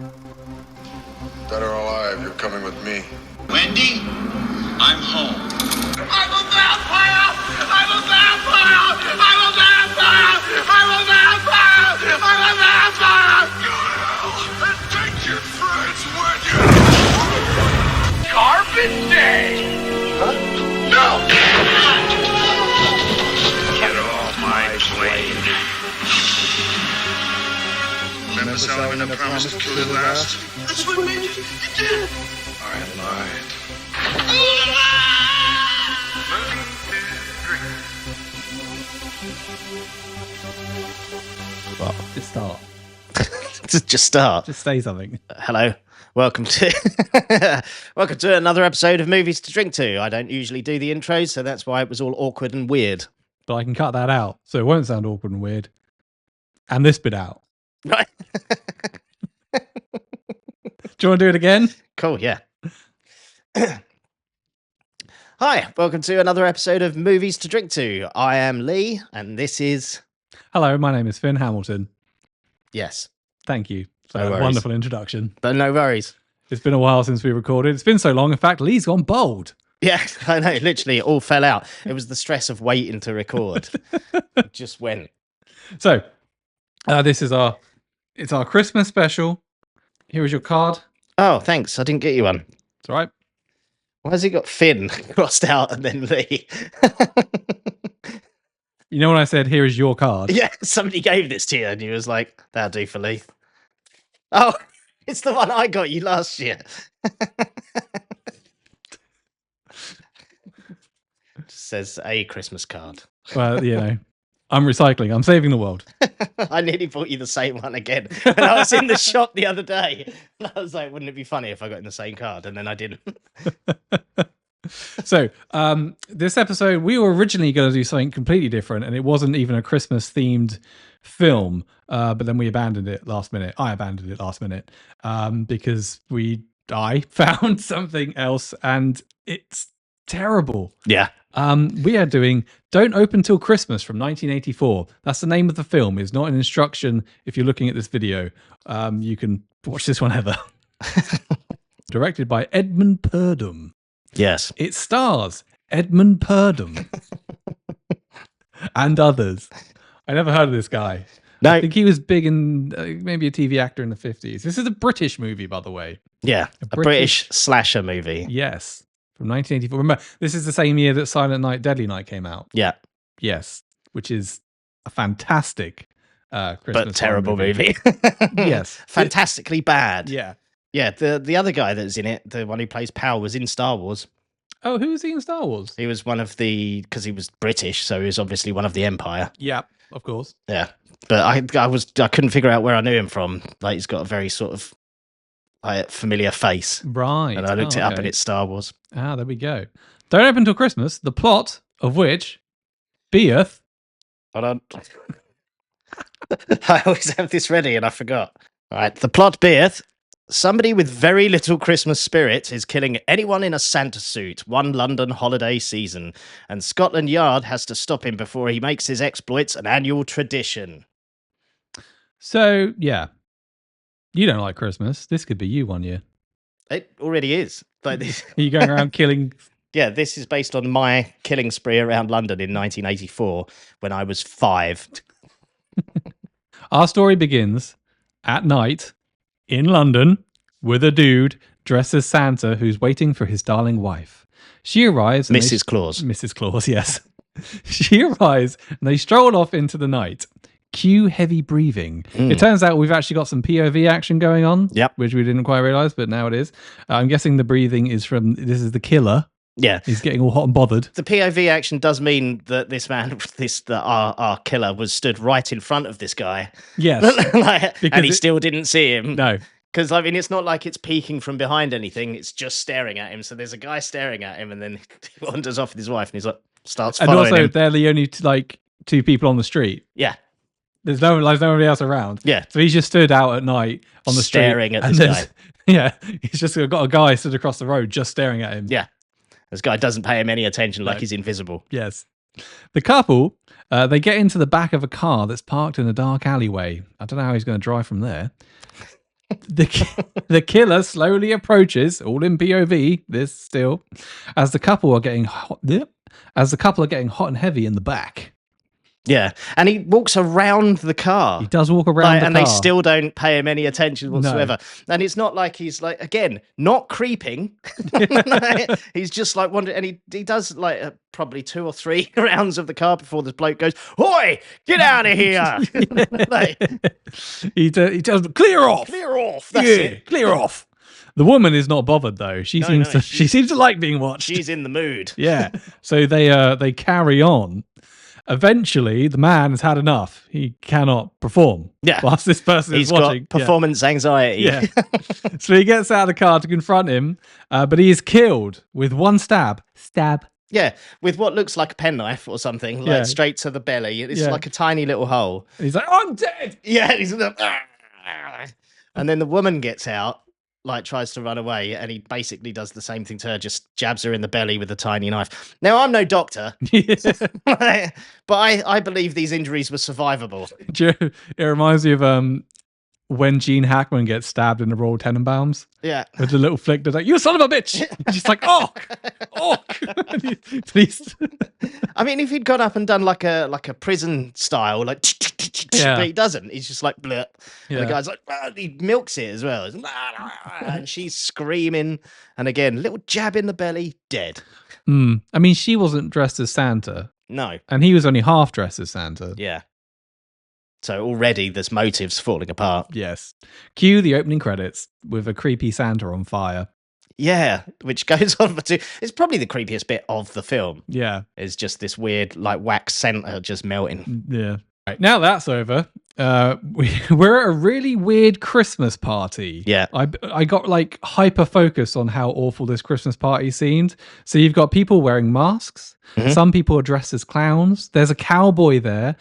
Dead or alive, you're coming with me. Wendy, I'm home. I'm a vampire! I'm a vampire! I'm a vampire! I'm a vampire! I'm a vampire! Go to hell and take your friends with you! Carbon Day! Huh? No! Get off my plane. Remember Salmon that promised to kill you last? That's what made you did it! I lied. Well, just start. Just start. Just say something. Hello. Welcome to welcome to another episode of Movies to Drink To. I don't usually do the intros, so that's why it was all awkward and weird. But I can cut that out, so it won't sound awkward and weird. And this bit out. Right. Do you want to do it again? Cool, yeah. Hi, welcome to another episode of Movies to Drink To. I am Lee, and this is... Hello, my name is Finn Hamilton. Yes. Thank you for No that worries. wonderful introduction. But no worries. It's been a while since we recorded. It's been so long. In fact, Lee's gone bald. Yeah, I know, literally it all fell out. It was the stress of waiting to record. It just went. So, this is our Christmas special. Here is your card. Oh, thanks. I didn't get you one. It's all right. Why has he got Finn crossed out and then Lee? You know when I said, here is your card? Yeah, somebody gave this to you and you was like, that'll do for Lee. Oh, it's the one I got you last year. Just says a Christmas card. Well, you know, I'm recycling. I'm saving the world. I nearly bought you the same one again when I was in the shop the other day. And I was like, wouldn't it be funny if I got in the same card? And then I didn't. So, this episode, we were originally going to do something completely different, and it wasn't even a Christmas-themed film, but then we abandoned it last minute. I abandoned it last minute because I found something else, and it's terrible. Yeah. We are doing Don't Open Till Christmas from 1984. That's the name of the film. It's not an instruction if you're looking at this video. You can watch this whenever. Directed by Edmund Purdom. Yes. It stars Edmund Purdom and others. I never heard of this guy. No. I think he was big in maybe a TV actor in the 50s. This is a British movie, by the way. Yeah. A British slasher movie. Yes. From 1984. Remember, this is the same year that Silent Night, Deadly Night came out. Yeah. Yes. Which is a fantastic Christmas but terrible movie. Yes. Fantastically bad. Yeah. Yeah, the other guy that's in it, the one who plays Powell, was in Star Wars. Oh, who was he in Star Wars? He was one of the, because he was British, so he was obviously one of the Empire. Yeah, of course. Yeah, but I couldn't figure out where I knew him from. Like, he's got a very sort of familiar face. Right. And I looked it up, okay. and it's Star Wars. Ah, there we go. Don't Open Till Christmas, the plot of which beeth... Hold on. I always have this ready, and I forgot. Right, the plot beeth... Somebody with very little Christmas spirit is killing anyone in a Santa suit one London holiday season, and Scotland Yard has to stop him before he makes his exploits an annual tradition. So, yeah. You don't like Christmas. This could be you one year. It already is. Like this. Are you going around killing... Yeah, this is based on my killing spree around London in 1984 when I was 5. Our story begins at night in London with a dude dressed as Santa who's waiting for his darling wife. She arrives... and Mrs. Claus. Mrs. Claus, yes. She arrives and they stroll off into the night. Cue heavy breathing. It turns out we've actually got some POV action going on, Yep. which we didn't quite realise, but now it is. I'm guessing the breathing is from... This is the killer. Yeah. He's getting all hot and bothered. The POV action does mean that this man, our killer, was stood right in front of this guy. Yes. And he still didn't see him. No. Because, I mean, it's not like it's peeking from behind anything. It's just staring at him. So there's a guy staring at him and then he wanders off with his wife and he's like, starts following and also, him. they're the only two people on the street. Yeah. There's nobody else around. Yeah. So he's just stood out at night on the street. Staring at this guy. Yeah. He's just got a guy stood across the road just staring at him. Yeah. This guy doesn't pay him any attention, like he's invisible. Yes. The couple, they get into the back of a car that's parked in a dark alleyway. I don't know how he's going to drive from there. The killer slowly approaches, all in POV, this still, as the couple are getting hot, and heavy in the back. Yeah, and he walks around the car. He does walk around the and car. they still don't pay him any attention whatsoever. No. And it's not like he's like, again, not creeping. He's just like wondering, and he does like probably 2 or 3 rounds of the car before this bloke goes, "Oi, get out of here!" He tells them, "Clear off, clear off." That's it. Clear off. The woman is not bothered though. She seems to like being watched. She's in the mood. Yeah. So they carry on. Eventually, the man has had enough. He cannot perform. Yeah. Whilst this person is watching. He's got performance anxiety. Yeah. So he gets out of the car to confront him, but he is killed with one stab. Stab. Yeah, with what looks like a penknife or something, like straight to the belly. It's like a tiny little hole. And he's like, "I'm dead." Yeah. And then the woman gets out, like tries to run away, and he basically does the same thing to her, just jabs her in the belly with a tiny knife. Now, I'm no doctor, but I believe these injuries were survivable. It reminds me of when Gene Hackman gets stabbed in the Royal Tenenbaums. Yeah. With the little flick, they're like, "You son of a bitch!" She's like, "Oh, please." I mean, if he'd gone up and done like a prison style, like, but he doesn't. He's just like, bleh. And the guy's like, he milks it as well. And she's screaming. And again, little jab in the belly, dead. I mean, she wasn't dressed as Santa. No. And he was only half dressed as Santa. Yeah. So already there's motives falling apart. Yes. Cue the opening credits with a creepy Santa on fire. Yeah, which goes on for 2. It's probably the creepiest bit of the film. Yeah. Is just this weird, like, wax Santa just melting. Yeah. Right, now that's over. We're at a really weird Christmas party. Yeah. I got like hyper focused on how awful this Christmas party seemed. So you've got people wearing masks. Mm-hmm. Some people are dressed as clowns. There's a cowboy there.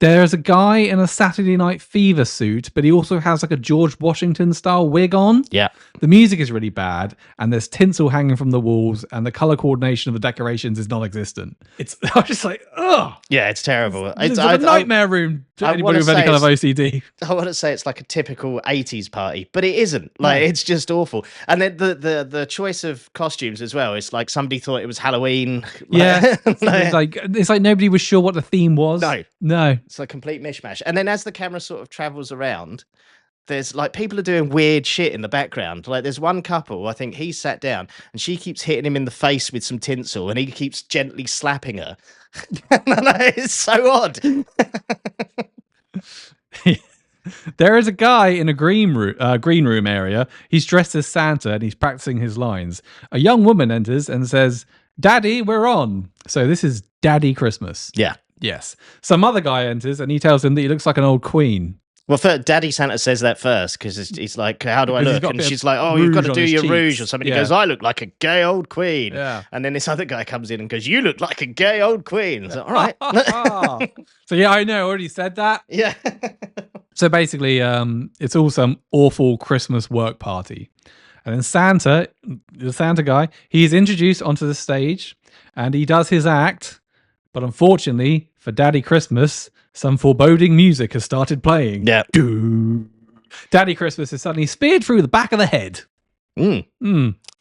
There's a guy in a Saturday Night Fever suit, but he also has like a George Washington style wig on. Yeah. The music is really bad, and there's tinsel hanging from the walls, and the color coordination of the decorations is non-existent. I'm just like, ugh. Yeah, it's terrible. It's a nightmare room to anybody with any kind of OCD. I want to say it's like a typical 80s party, but it isn't. Like, it's just awful. And then the choice of costumes as well. It's like somebody thought it was Halloween. Yeah. It's like nobody was sure what the theme was. No. It's a complete mishmash. And then as the camera sort of travels around, there's like people are doing weird shit in the background. Like there's one couple, I think he's sat down and she keeps hitting him in the face with some tinsel and he keeps gently slapping her. It's so odd. There is a guy in a green room area. He's dressed as Santa and he's practicing his lines. A young woman enters and says, "Daddy, we're on." So this is Daddy Christmas. Yeah. Yes. Some other guy enters and he tells him that he looks like an old queen. Well, Daddy Santa says that first because he's like, "How do I look?" And she's like, "Oh, you've got to do your rouge or something." He goes, "I look like a gay old queen." Yeah. And then this other guy comes in and goes, "You look like a gay old queen." So, all right. So yeah, I know. I already said that. Yeah. So basically, it's all some awful Christmas work party. And then Santa, the Santa guy, he's introduced onto the stage and he does his act. But unfortunately, for Daddy Christmas, some foreboding music has started playing. Yeah. Daddy Christmas is suddenly speared through the back of the head. Yeah,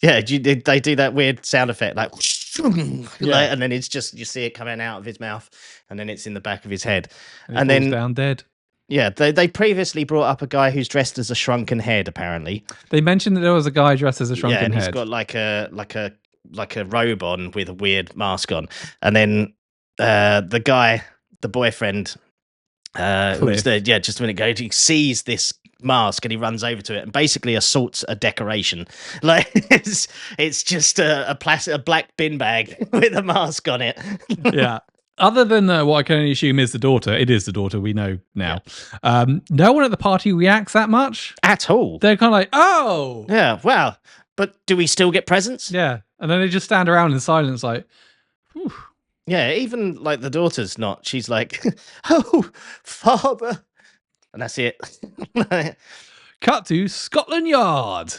they do that weird sound effect, like, and then it's just, you see it coming out of his mouth, and then it's in the back of his head. And then down dead. Yeah, they previously brought up a guy who's dressed as a shrunken head, apparently. They mentioned that there was a guy dressed as a shrunken head. Yeah, and he's got like a robe on with a weird mask on. And then the guy, the boyfriend, who was there, just a minute ago, he sees this mask and he runs over to it and basically assaults a decoration. Like it's just a black bin bag with a mask on it. Yeah. Other than what I can only assume is the daughter, it is the daughter, we know now. Yeah. No one at the party reacts that much. At all. They're kind of like, oh! Yeah, wow. But do we still get presents? Yeah. And then they just stand around in silence like, whew. Yeah, even like the daughter's not. She's like, "Oh, father." And that's it. Cut to Scotland Yard.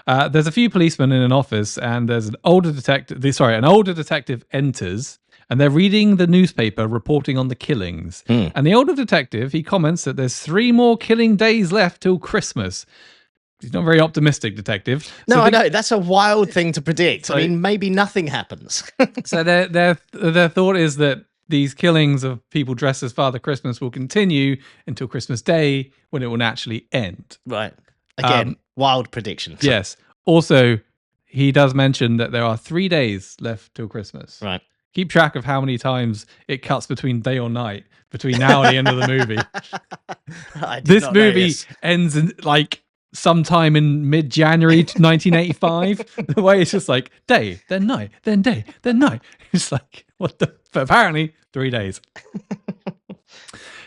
There's a few policemen in an office and there's an older detective. An older detective enters. And they're reading the newspaper reporting on the killings. And the older detective, he comments that there's 3 more killing days left till Christmas. He's not very optimistic, detective. No, So I know that's a wild thing to predict. So- I mean, maybe nothing happens. So their thought is that these killings of people dressed as Father Christmas will continue until Christmas Day, when it will naturally end. Right. Again, wild predictions. Yes. Also, he does mention that there are 3 days left till Christmas. Right. Keep track of how many times it cuts between day or night between now and the end of the movie. I did This not movie notice. ends in like sometime in mid-January 1985. The way it's just like day, then night, then day, then night. It's like, what the? But apparently 3 days.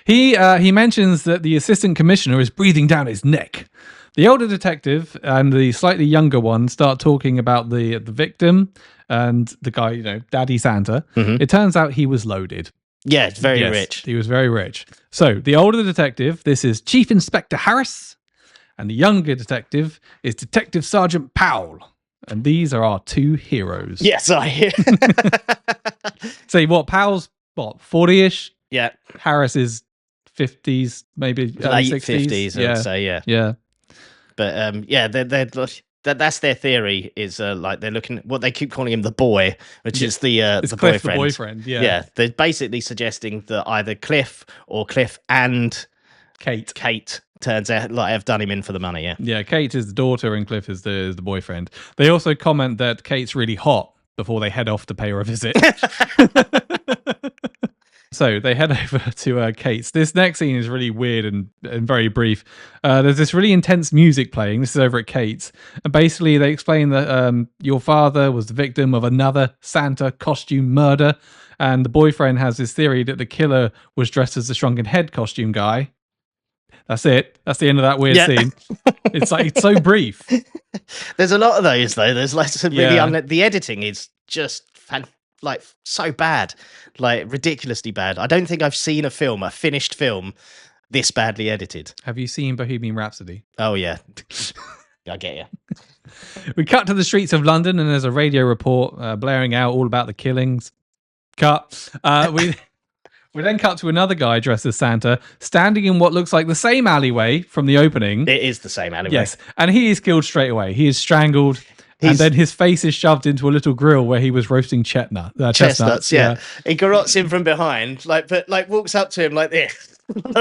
He mentions that the assistant commissioner is breathing down his neck. The older detective and the slightly younger one start talking about the victim and the guy, you know, Daddy Santa. Mhm. It turns out he was loaded. Yeah, it's very Yes, rich. He was very rich. So the older detective, this is Chief Inspector Harris, and the younger detective is Detective Sergeant Powell. And these are our two heroes. Yes, I hear. Say what? Powell's what? 40-ish. Yeah, Harris is 50s, maybe early late 60s. 50s, I Yeah, would say, yeah. yeah. But yeah, that's their theory. Is like they're looking what they keep calling him the boy, which is the It's the Cliff, boyfriend. the boyfriend. Yeah. Yeah, they're basically suggesting that either Cliff or Cliff and Kate. turns out like have done him in for the money. Yeah, Yeah, Kate is the daughter and Cliff is the boyfriend. They also comment that Kate's really hot before they head off to pay her a visit. So they head over to Kate's. This next scene is really weird and very brief. There's this really intense music playing. This is over at Kate's. And basically they explain that your father was the victim of another Santa costume murder. And the boyfriend has this theory that the killer was dressed as the Shrunken Head costume guy. That's it. That's the end of that weird Yeah. scene. It's like, it's so brief. there's a lot of those though. There's like some really Yeah. the editing is just like so bad, like ridiculously bad. I don't think I've seen a finished film, this badly edited. Have you seen Bohemian Rhapsody? Oh yeah, I get you. We cut to the streets of London and there's a radio report blaring out all about the killings. Cut. We then cut to another guy dressed as Santa standing in what looks like the same alleyway from the opening. It is the same alleyway. Yes, and he is killed straight away. He is strangled. And He's- then his face is shoved into a little grill where he was roasting chestnuts. Yeah. He garrots him from behind, like walks up to him like this. What's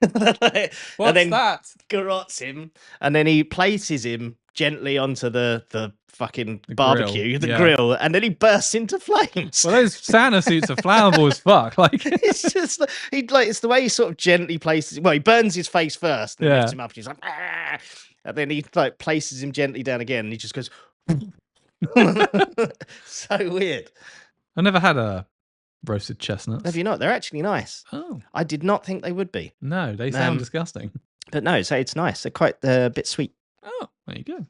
and then that? garrots him, and then he places him gently onto the fucking barbecue, grill, yeah. grill, and then he bursts into flames. Well, those Santa suits are flammable as fuck. Like, It's just it's the way he sort of gently places. Well, he burns his face first, and Yeah. lifts him up, and he's like, "Ah!" And then he like places him gently down again, and he just goes. So weird. I never had a roasted chestnuts. Have you not? They're actually nice. Oh, I did not think they would be, no, they sound Um, disgusting. but no, so it's nice. They're quite a bit sweet. Oh, there you go.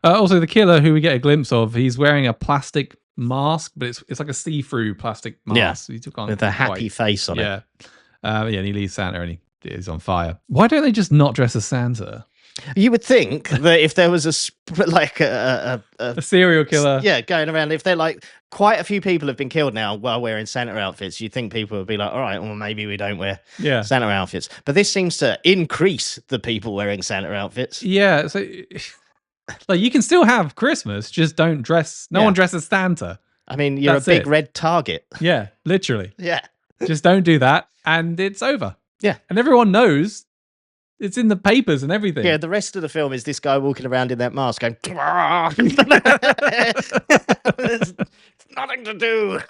Also, the killer, who we get a glimpse of, he's wearing a plastic mask, but it's like a see-through plastic mask. Yeah, So he took on With a happy white. face on it. Yeah. Yeah, and he leaves Santa and he's on fire. Why don't they just not dress as Santa? You would think that if there was like A serial killer. yeah, going around, if they're like quite a few people have been killed now while wearing Santa outfits, you'd think people would be like, all right, well, maybe we don't wear Yeah. Santa outfits. But this seems to increase the people wearing Santa outfits. Yeah. So, like, you can still have Christmas, just don't dress. No Yeah. one dresses Santa. I mean, you're That's a big it. red target. Yeah, literally. Yeah. Just don't do that, and it's over. Yeah. And everyone knows. It's in the papers and everything. Yeah, the rest of the film is this guy walking around in that mask going, There's nothing to do.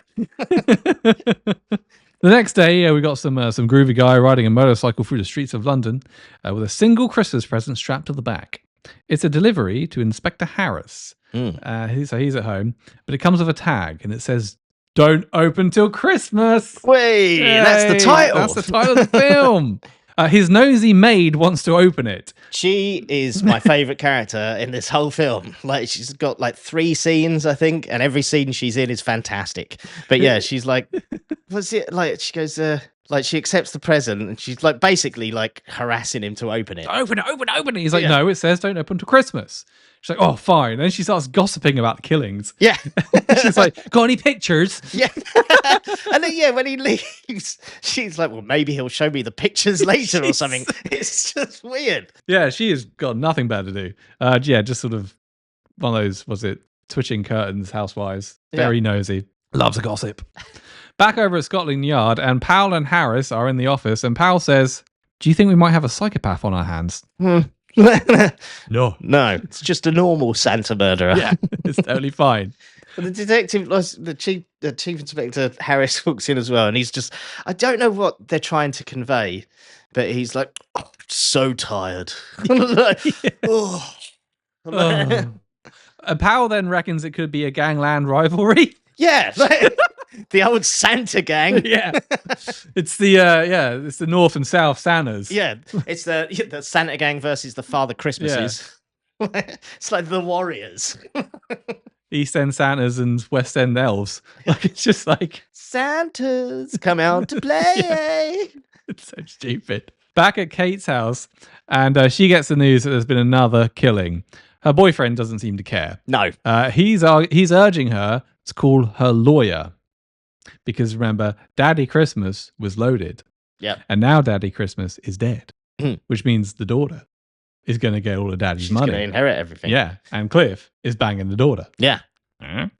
The next day, we got some groovy guy riding a motorcycle through the streets of London with a single Christmas present strapped to the back. It's a delivery to Inspector Harris. So he's at home, but it comes with a tag and it says, "Don't open till Christmas." Wait, that's the Yay! title. That's the title of the film. His nosy maid wants to open it. She is my favorite character in this whole film. Like, she's got like 3 scenes, I think, and every scene she's in is fantastic. But yeah, she's like, what's it like? She goes, Like she accepts the present and she's like basically like harassing him to open it. Open it, open it, open it. He's like, Yeah. no, it says don't open till Christmas. She's like, oh, fine. And then she starts gossiping about the killings. Yeah. She's like, got any pictures? Yeah. And then when he leaves, she's like, well, maybe he'll show me the pictures later or something. It's just weird. Yeah, she has got nothing better to do. Just sort of one of those, was it, twitching curtains housewives. Very nosy. Loves a gossip. Back over at Scotland Yard, and Powell and Harris are in the office, and Powell says, do you think we might have a psychopath on our hands? No. No, it's just a normal Santa murderer. Yeah, it's totally fine. The detective, the chief inspector Harris walks in as well, and he's just, I don't know what they're trying to convey, but he's like, oh, so tired. Like, oh. And Powell then reckons it could be a gangland rivalry. Yeah, like, the old Santa gang. Yeah, it's the North and South Santas. Yeah, it's the Santa gang versus the Father Christmases. It's like the Warriors. East End Santas and West End elves. Like it's just like Santas come out to play. It's so stupid. Back at Kate's house, and she gets the news that there's been another killing. Her boyfriend doesn't seem to care. No, he's urging her to call her lawyer because remember, Daddy Christmas was loaded. Yeah, and now Daddy Christmas is dead, Hmm. which means the daughter is going to get all of Daddy's she's money. going to inherit everything. Yeah, and Cliff is banging the daughter. Yeah.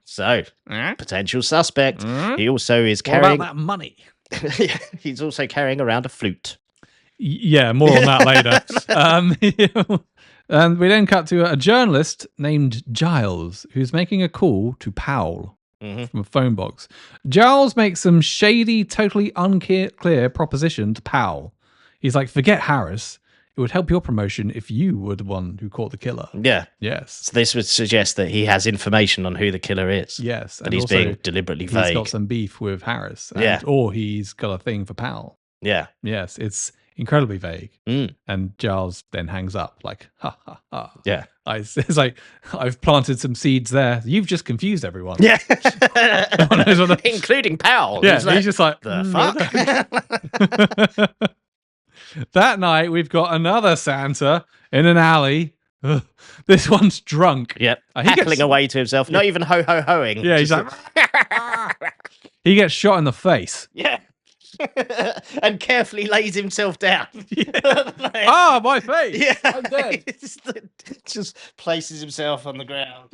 So, potential suspect. He also is What carrying. about that money? He's also carrying around a flute. Yeah, more on that later. And we then cut to a journalist named Giles, who's making a call to Powell from a phone box. Giles makes some shady, totally unclear proposition to Powell. He's like, forget Harris. It would help your promotion if you were the one who caught the killer. Yeah. Yes. So this would suggest that he has information on who the killer is. Yes. But and he's also being deliberately vague. He's got some beef with Harris. Yeah. Or he's got a thing for Powell. Yeah. Yes. It's incredibly vague. Mm. And Giles then hangs up like, ha, ha, ha. Yeah. It's like, I've planted some seeds there. You've just confused everyone. Yeah. one knows what the- Including Powell. Yeah, He's like, he's just like, the fuck? That night, we've got another Santa in an alley. Ugh. This one's drunk. Yep. He Hackling gets- away to himself. Not even ho-ho-hoing. Yeah, he's Just like, he gets shot in the face. yeah. And carefully lays himself down. Like, Ah, my face. yeah. I'm dead. Just places himself on the ground.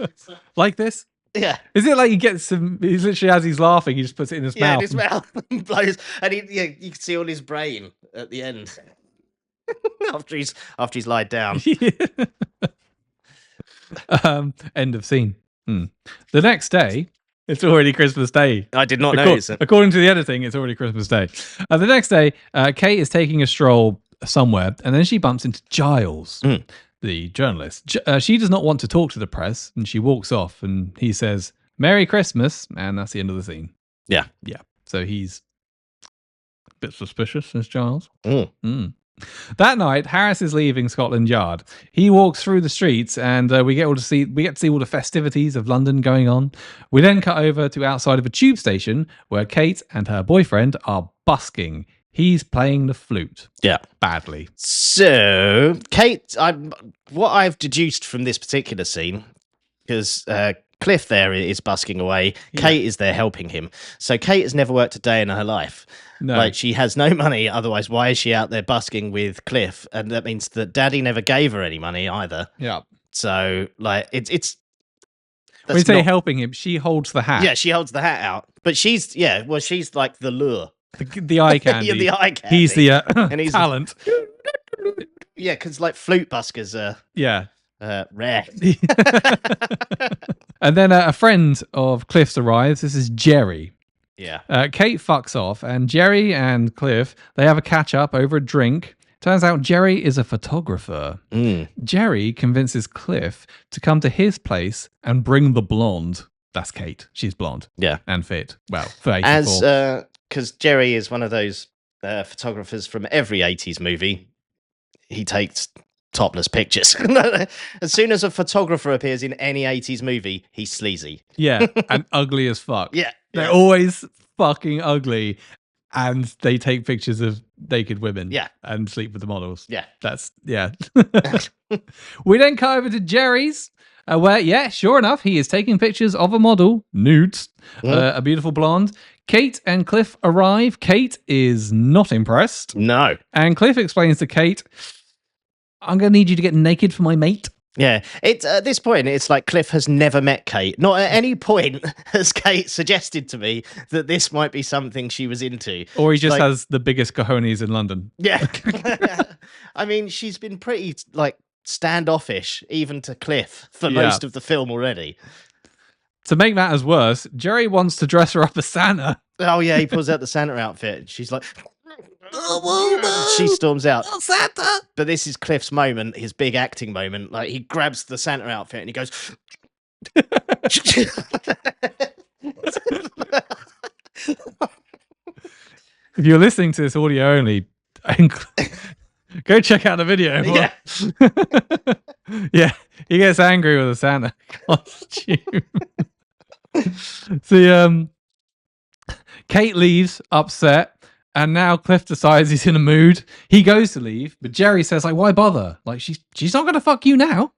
Like this? Yeah. Is it like he gets some, he's literally, as he's laughing, he just puts it in his Yeah, mouth. in his mouth and blows, and you can see all his brain at the end after he's lied down. End of scene. The next day, it's already Christmas Day. I did not notice it. According to the editing, it's already Christmas Day. The next day, Kate is taking a stroll somewhere, and then she bumps into Giles, the journalist. She does not want to talk to the press, and she walks off, and he says, Merry Christmas, and that's the end of the scene. Yeah. Yeah. So he's a bit suspicious, as Giles. That night, Harris is leaving Scotland Yard. He walks through the streets, and we get to see all the festivities of London going on. We then cut over to outside of a tube station where Kate and her boyfriend are busking. He's playing the flute. Yeah. Badly. So, Kate, what I've deduced from this particular scene, because Cliff there is busking away, Kate is there helping him. So Kate has never worked a day in her life. No. Like, she has no money, otherwise why is she out there busking with Cliff? And that means that Daddy never gave her any money either. Yeah. So, like, it's When you that's say not- helping him, she holds the hat. Yeah, she holds the hat out. But she's like the lure. The eye candy. Yeah, the eye candy. He's the And he's- talent. Yeah, because like flute buskers are Yeah. rare. And then a friend of Cliff's arrives. This is Jerry. Yeah. Kate fucks off, and Jerry and Cliff, they have a catch up over a drink. Turns out Jerry is a photographer. Jerry convinces Cliff to come to his place and bring the blonde. That's Kate. She's blonde. Yeah. And fit. Well, for 84. As because Jerry is one of those photographers from every 80s movie. He takes topless pictures. As soon as a photographer appears in any 80s movie, he's sleazy. Yeah, and ugly as fuck. Yeah. They're always fucking ugly. and they take pictures of naked women. Yeah. And sleep with the models. Yeah. That's, yeah. We then cut over to Jerry's, where, yeah, sure enough, he is taking pictures of a model, nudes, a beautiful blonde. Kate and Cliff arrive. Kate is not impressed. No. And Cliff explains to Kate, I'm going to need you to get naked for my mate. Yeah, it's at this point, it's like Cliff has never met Kate. Not at any point has Kate suggested to me that this might be something she was into. Or he just Like- has the biggest cojones in London. Yeah. I mean, she's been pretty, like, standoffish, even to Cliff, for Yeah. most of the film already. To make matters worse, Jerry wants to dress her up as Santa. Oh, yeah, he pulls out the Santa outfit. She's like... She storms out. Santa! But this is Cliff's moment, his big acting moment. Like, he grabs the Santa outfit and he goes... If you're listening to this audio only, go check out the video. Yeah. Yeah, he gets angry with a Santa costume. See, Kate leaves upset, and now Cliff decides he's in a mood. He goes to leave, but Jerry says, like, why bother? Like, she's not going to fuck you now.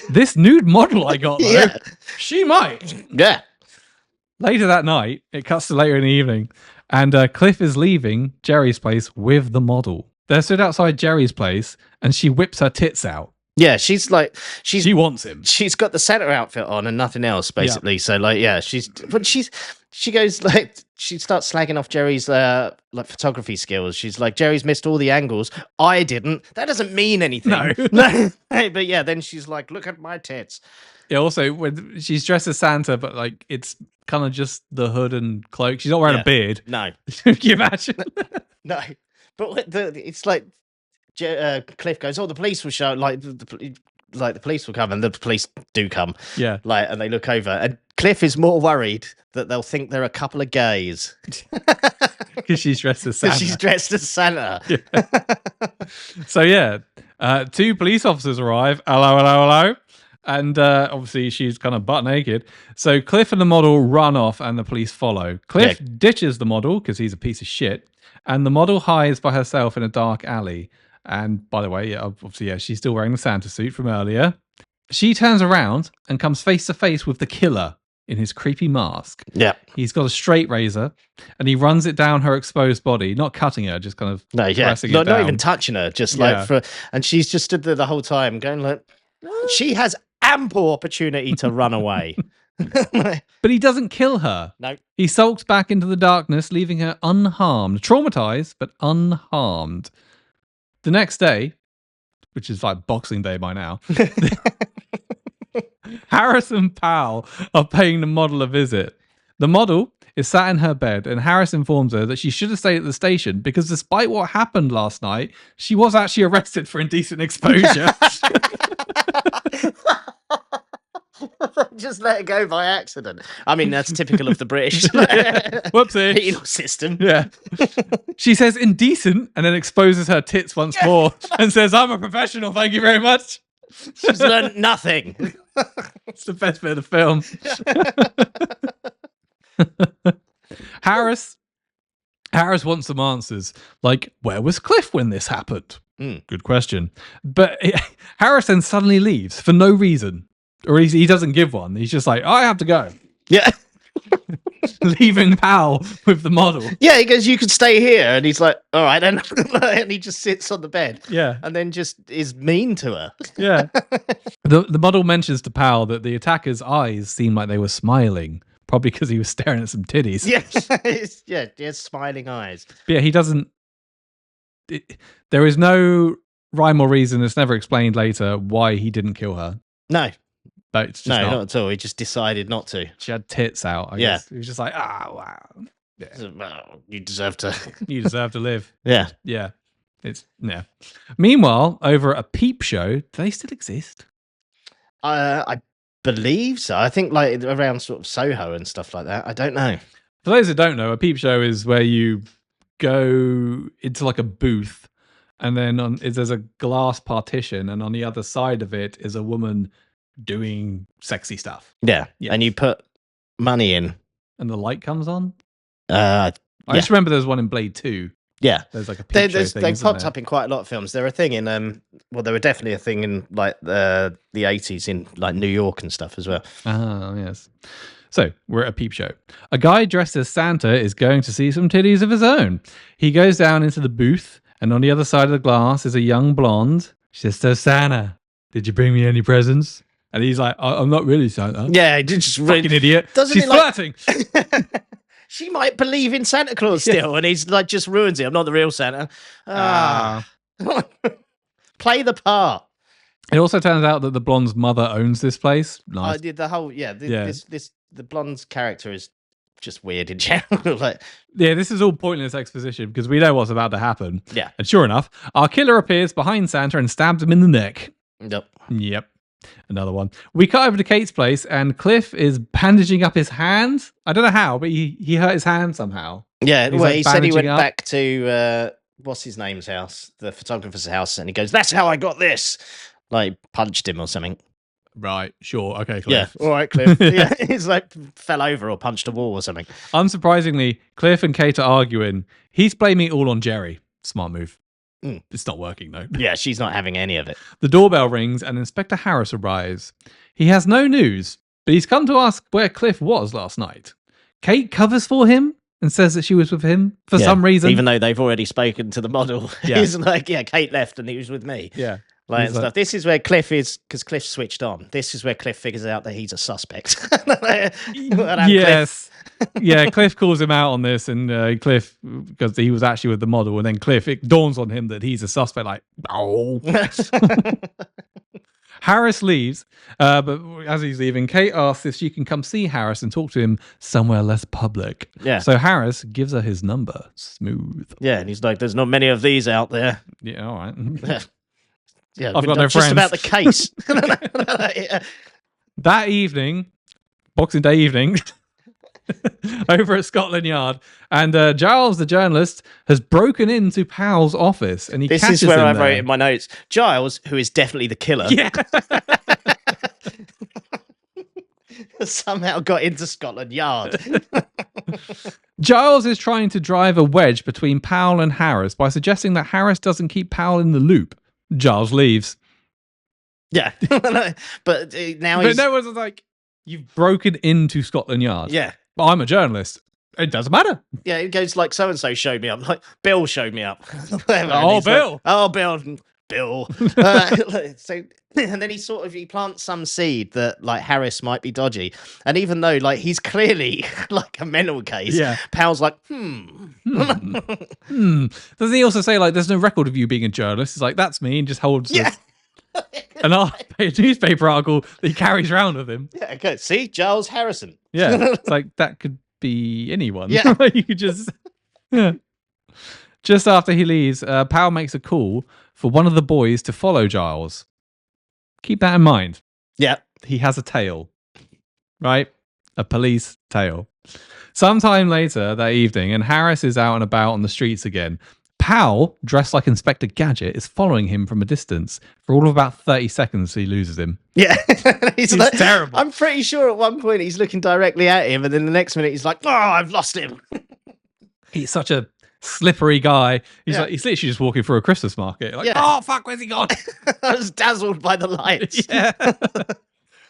This nude model I got, though, Yeah. she might. Yeah. Later that night, it cuts to later in the evening, and Cliff is leaving Jerry's place with the model. They're stood outside Jerry's place, and she whips her tits out. Yeah, she's like... She wants him. She's got the Santa outfit on and nothing else, basically. So, like, yeah, she goes, like, she starts slagging off Jerry's, like, photography skills. She's like, Jerry's missed all the angles. I didn't. That doesn't mean anything. No. No. But yeah, then she's like, look at my tits. Yeah, also, when she's dressed as Santa, but, like, it's kind of just the hood and cloak. She's not wearing Yeah. a beard. No. Can you imagine? No. But it's like, Cliff goes, oh, the police will show, like the police will come, and the police do come. Yeah. Like, and they look over, and Cliff is more worried that they'll think they're a couple of gays. Because she's dressed as Santa. She's dressed as Santa. So, yeah, two police officers arrive. Hello, hello, hello. And obviously, she's kind of butt naked. So Cliff and the model run off, and the police follow. Cliff ditches the model because he's a piece of shit. And the model hides by herself in a dark alley. And by the way, yeah, obviously, yeah, she's still wearing the Santa suit from earlier. She turns around and comes face to face with the killer in his creepy mask. Yeah. He's got a straight razor, and he runs it down her exposed body, not cutting her, just kind of pressing it down. Not even touching her, just like and she's just stood there the whole time going like, she has ample opportunity to run away. But he doesn't kill her. No. He sulks back into the darkness, leaving her unharmed, traumatized, but unharmed. The next day, which is like Boxing Day by now, Harris and Powell are paying the model a visit. The model is sat in her bed, and Harris informs her that she should have stayed at the station because despite what happened last night, she was actually arrested for indecent exposure. Just let it go by accident. I mean, that's typical of the British Whoopsie. penal system. Yeah. She says indecent and then exposes her tits once more and says, I'm a professional, thank you very much. She's learned nothing. It's the best bit of the film. Harris wants some answers. Like, where was Cliff when this happened? Good question. But Harris then suddenly leaves for no reason. Or he doesn't give one. He's just like, I have to go. Yeah. Leaving Powell with the model. Yeah, he goes, you could stay here. And he's like, all right, then. And he just sits on the bed. Yeah. And then just is mean to her. Yeah. The model mentions to Powell that the attacker's eyes seemed like they were smiling, probably because he was staring at some titties. Yeah. Yeah, smiling eyes. But yeah, he doesn't. There is no rhyme or reason. It's never explained later why he didn't kill her. No. But it's just Not at all. He just decided not to. She had tits out. I guess. He was just like, wow. Yeah. Well, you deserve to. You deserve to live. Yeah. Yeah. Yeah. Meanwhile, over at a peep show, do they still exist? I believe so. I think like around sort of Soho and stuff like that. I don't know. For those that don't know, a peep show is where you go into like a booth, and then there's a glass partition, and on the other side of it is a woman doing sexy stuff. Yeah. Yes. And you put money in. And the light comes on? I I just remember there was one in Blade 2. Yeah, There's like a peep show thing, they isn't popped there? up in quite a lot of films. They're a thing in they were definitely a thing in like the 80s in like New York and stuff as well. Ah, yes. So we're at a peep show. A guy dressed as Santa is going to see some titties of his own. He goes down into the booth, and on the other side of the glass is a young blonde. She says, "So Santa, did you bring me any presents?" And he's like, "I'm not really Santa." Yeah, he did just Fucking idiot. Doesn't She's he, like- flirting. She might believe in Santa Claus still, and he's like just ruins it. I'm not the real Santa. Play the part. It also turns out that the blonde's mother owns this place. Nice. I did the whole the blonde's character is just weird in general. Like, Yeah, this is all pointless exposition because we know what's about to happen. yeah, And sure enough, our killer appears behind Santa and stabs him in the neck. nope. Yep. Another one. We cut over to Kate's place and Cliff is bandaging up his hand. I don't know how, but he hurt his hand somehow. Yeah, He's, well, like, he said he went bandaging up. back to what's his name's house, the photographer's house, and he goes, "That's how I got this." Like punched him or something. Right, sure. Okay, Cliff. Yeah, all right, Cliff. Yeah, he's like fell over or punched a wall or something. Unsurprisingly, Cliff and Kate are arguing. He's blaming it all on Jerry. Smart move. Mm. It's not working, though. Yeah, she's not having any of it. The doorbell rings and Inspector Harris arrives. He has no news, but he's come to ask where Cliff was last night. Kate covers for him and says that she was with him for Yeah, some reason. even though they've already spoken to the model. Yeah. He's like, yeah, Kate left and he was with me. Yeah. Like He's and like- stuff. This is where Cliff is, because Cliff switched on. This is where Cliff figures out that he's a suspect. Well done, Cliff. Yes. Yeah, Cliff calls him out on this, and Cliff, because he was actually with the model, and then Cliff, it dawns on him that he's a suspect, like, oh. Harris leaves, but as he's leaving, Kate asks if she can come see Harris and talk to him somewhere less public. Yeah. So Harris gives her his number. Smooth. Yeah, and he's like, there's not many of these out there. Yeah, all right. Yeah, I've got no just friends. about the case. Yeah. That evening, Boxing Day evening, over at Scotland Yard, and Giles, the journalist, has broken into Powell's office, and he This catches is where him I there. wrote in my notes. Giles, who is definitely the killer, Yeah. somehow got into Scotland Yard. Giles is trying to drive a wedge between Powell and Harris by suggesting that Harris doesn't keep Powell in the loop. Giles leaves. Yeah, but now But he's no one's like, you've broken into Scotland Yard. yeah. But I'm a journalist. It doesn't matter. Yeah, it goes like so and so showed me up. Like Bill showed me up. Whatever, and Oh, he's like, Bill. oh, Bill. So and then he plants some seed that like Harris might be dodgy, and even though like he's clearly like a mental case, Yeah. Powell's like, Doesn't he also say, like, there's no record of you being a journalist? It's like, that's me, and just holds yeah, a newspaper article that he carries around with him. yeah. Okay, see, Giles Harrison. Yeah. It's like, that could be anyone. Yeah. You could just... Yeah. Just after he leaves, Powell makes a call for one of the boys to follow Giles. Keep that in mind. Yeah, He has a tail, right? A police tail. Sometime later that evening, and Harris is out and about on the streets again. Powell, dressed like Inspector Gadget, is following him from a distance for all of about 30 seconds so he loses him. yeah. he's like, terrible. I'm pretty sure at one point he's looking directly at him, and then the next minute he's like, oh, I've lost him. He's such a slippery guy. He's Yeah. like, he's literally just walking through a Christmas market. Like, Yeah. oh, fuck, where's he gone? I was dazzled by the lights. Yeah.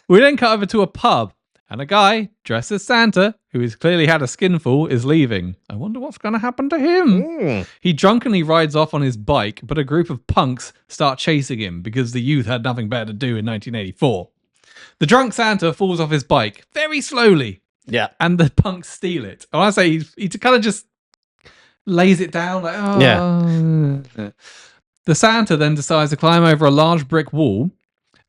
We then cut over to a pub, and a guy dressed as Santa, who has clearly had a skinful, is leaving. I wonder what's going to happen to him. He drunkenly rides off on his bike, but a group of punks start chasing him because the youth had nothing better to do in 1984. The drunk Santa falls off his bike very slowly, Yeah. and the punks steal it. And I say he kind of just lays it down, like, oh. Yeah. The Santa then decides to climb over a large brick wall,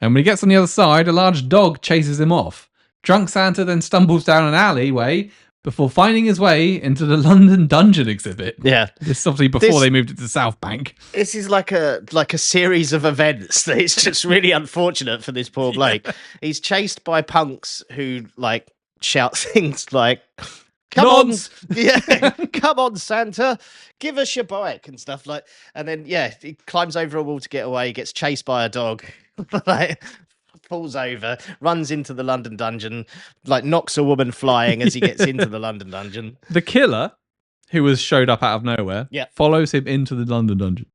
and when he gets on the other side, a large dog chases him off. Drunk Santa then stumbles down an alleyway before finding his way into the London Dungeon exhibit. Yeah. This is obviously before This- they moved it to South Bank. This is like a series of events that is just really unfortunate for this poor bloke. He's chased by punks who like shout things like come Nods. on, yeah, come on, Santa, give us your bike and stuff like. And then he climbs over a wall to get away, gets chased by a dog, like falls over, runs into the London Dungeon, like knocks a woman flying as he gets into the London Dungeon. The killer who has showed up out of nowhere, Yeah. follows him into the London dungeon.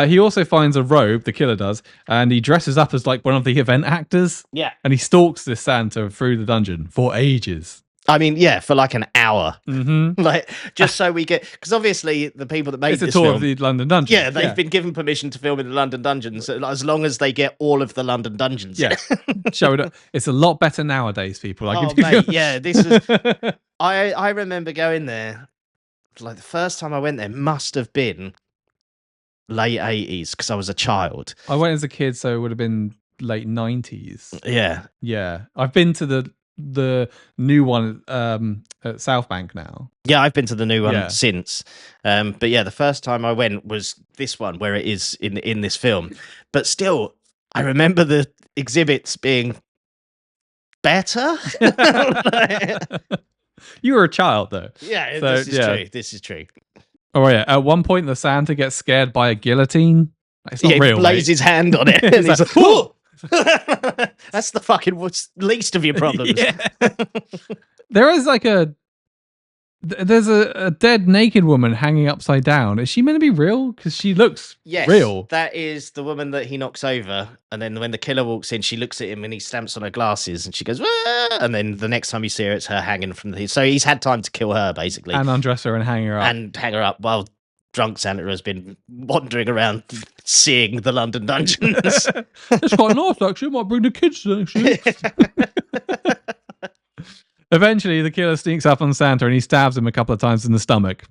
He also finds a robe, the killer does, and he dresses up as like one of the event actors. Yeah. And he stalks this Santa through the dungeon for ages. I mean, yeah, for like an hour. Mm-hmm. Like, just so we get... Because obviously the people that made It's a this tour film... of the London dungeon. Yeah, they've been given permission to film in the London dungeons as long as they get all of the London dungeons. Yeah. Show it up. It's a lot better nowadays, people. Oh, mate, yeah, this was... I remember going there, like the first time I went there must have been late 80s because I was a child. I went as a kid, so it would have been late 90s. Yeah. Yeah. I've been to the new one at South Bank now. Yeah, I've been to the new one Yeah. since. But yeah, the first time I went was this one where it is in this film. But still, I remember the exhibits being better. You were a child, though. Yeah, So, this is yeah. true. This is true. Oh, yeah. At one point, the Santa gets scared by a guillotine. It's not He real. lays mate. his hand on it. And he's like, "Whoa!" That's the fucking least of your problems. Yeah. There is like there's a dead naked woman hanging upside down. Is she meant to be real? Because she looks Yes, real. that is the woman that he knocks over, and then when the killer walks in, she looks at him and he stamps on her glasses, and she goes, "Wah!" And then the next time you see her, it's her hanging from the. So he's had time to kill her basically And undress her and hang her up. and hang her up while drunk Santa has been wandering around seeing the London dungeons. It's quite nice, actually. Might bring the kids next year. Eventually, the killer sneaks up on Santa and he stabs him a couple of times in the stomach.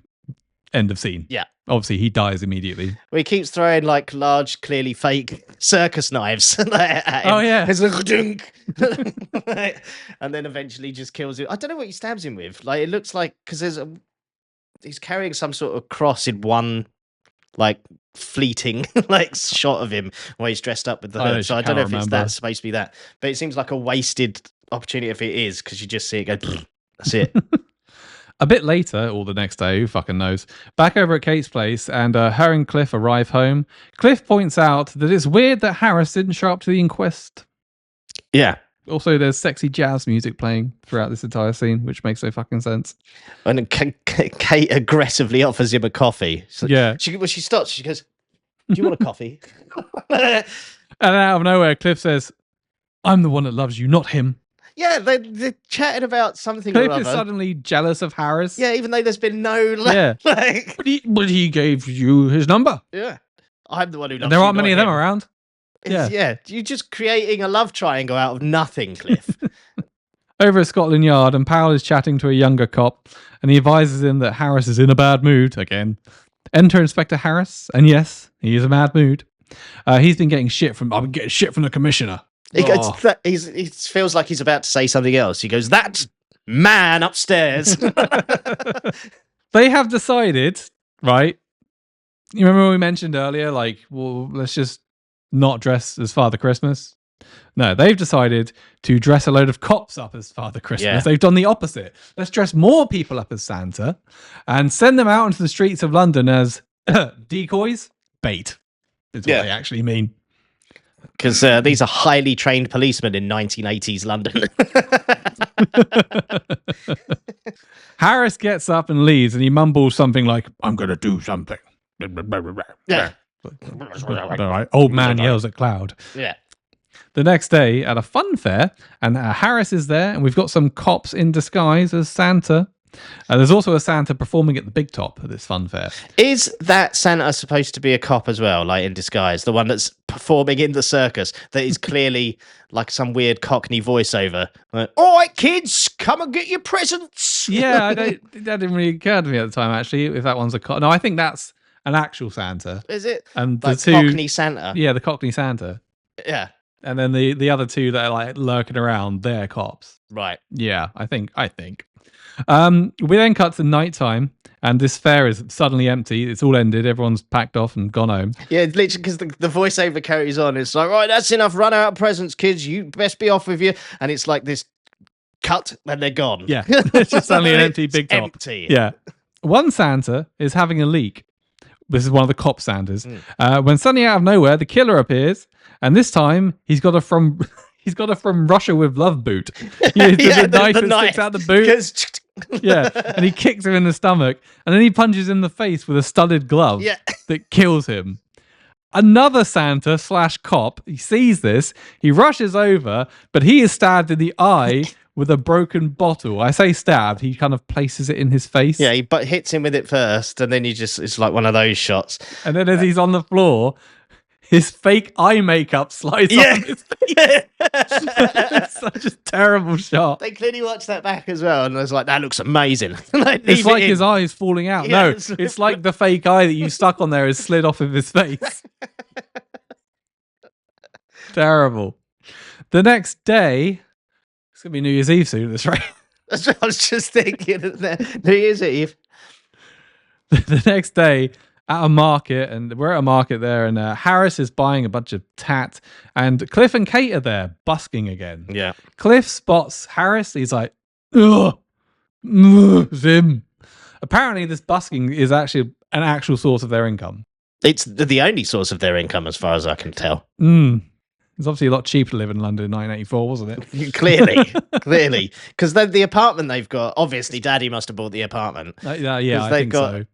End of scene. Yeah. Obviously, he dies immediately. Well, he keeps throwing like large, clearly fake circus knives at him. Oh, yeah. It's like dunk. And then eventually just kills him. I don't know what he stabs him with. Like it looks like because he's carrying some sort of cross in one like fleeting like shot of him where he's dressed up with the hood. So I don't know if it's that supposed to be that, but it seems like a wasted opportunity if it is because you just see it go. That's it. A bit later, or the next day, who fucking knows, back over at Kate's place, and her and Cliff arrive home. Cliff points out that it's weird that Harris didn't show up to the inquest. Yeah. Also, there's sexy jazz music playing throughout this entire scene, which makes no fucking sense. And then Kate aggressively offers him a coffee. So Yeah. She stops. She goes, "Do you want a coffee?" And out of nowhere, Cliff says, "I'm the one that loves you, not him." Yeah, they're chatting about something Cliff or is other. suddenly jealous of Harris. Yeah, even though there's been no Yeah. like, But he gave you his number. yeah, I'm the one who loves And there you, aren't many of not them him. around. Yeah, you're just creating a love triangle out of nothing, Cliff. Over at Scotland Yard, and Powell is chatting to a younger cop, and he advises him that Harris is in a bad mood again. Enter Inspector Harris, and yes, he is in a bad mood. He's been getting shit from. I've been getting shit from the commissioner. He feels like he's about to say something else. He goes, "That man upstairs." They have decided, right? You remember we mentioned earlier, like, well, let's just not dress as Father Christmas. No, they've decided to dress a load of cops up as Father Christmas. Yeah. They've done the opposite. Let's dress more people up as Santa and send them out into the streets of London as decoys, bait. Is what they actually mean. Because these are highly trained policemen in 1980s London. Harris gets up and leaves, and he mumbles something like, "I'm going to do something." Yeah. All right. Old man yells at Cloud. Yeah. The next day at a fun fair, and Harris is there, and we've got some cops in disguise as Santa. There's also a Santa performing at the Big Top at this fun fair. Is that Santa supposed to be a cop as well, like in disguise? The one that's performing in the circus that is clearly like some weird Cockney voiceover. Like, "All right, kids, come and get your presents." Yeah, that didn't really occur to me at the time, actually, if that one's a cop. No, I think that's an actual Santa. Is it? And Like the two... Cockney Santa? Yeah, the Cockney Santa. Yeah. And then the other two that are like lurking around, they're cops. Right. Yeah, I think. We then cut to nighttime, and this fair is suddenly empty. It's all ended. Everyone's packed off and gone home. Yeah, literally, because the voiceover carries on. It's like, "Right, that's enough. Run out of presents, kids. You best be off with you." And it's like this cut, and they're gone. Yeah, it's just suddenly an empty It's Big Top. empty. Yeah. One Santa is having a leak. This is one of the cop Santas. When suddenly out of nowhere, the killer appears, and this time he's got a from Russia with Love boot. The knife that sticks out the boot. Yeah, and he kicks him in the stomach, and then he punches him in the face with a studded glove Yeah. that kills him. Another Santa / cop, he sees this, he rushes over, but he is stabbed in the eye with a broken bottle. I say stabbed, he kind of places it in his face. Yeah, he hits him with it first, and then it's like one of those shots. And then as he's on the floor, his fake eye makeup slides on his face. It's such a terrible shot. They clearly watched that back as well, and I was like, that looks amazing. It's like his eye is falling out. Yeah, No, it's like the fake eye that you stuck on there has slid off of his face. Terrible. The next day, it's going to be New Year's Eve soon at this rate. That's what I was just thinking. New Year's Eve. The next day, at a market, and we're at a market there, and Harris is buying a bunch of tat, and Cliff and Kate are there busking again. Yeah. Cliff spots Harris. He's like, ugh, it's him. Apparently, this busking is actually an actual source of their income. It's the only source of their income, as far as I can tell. It's obviously a lot cheaper to live in London in 1984, wasn't it? Clearly. Because the apartment they've got, obviously, Daddy must have bought the apartment. Yeah, I think so.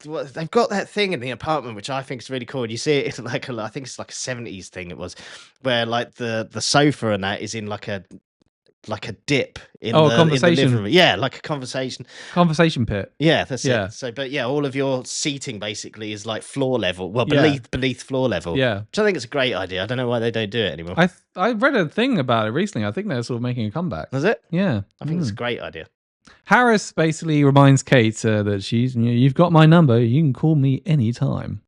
Well, they've got that thing in the apartment which I think is really cool. You see it like I think it's like a 70s thing. It was where like the sofa and that is in like a dip in the conversation. In the living room. Yeah, like a conversation pit. Yeah, that's it. So, but yeah, all of your seating basically is like floor level. Well, beneath floor level. Yeah, which I think is a great idea. I don't know why they don't do it anymore. I read a thing about it recently. I think they're sort of making a comeback. Was it? Yeah, I think it's a great idea. Harris basically reminds Kate that you've got my number. You can call me anytime.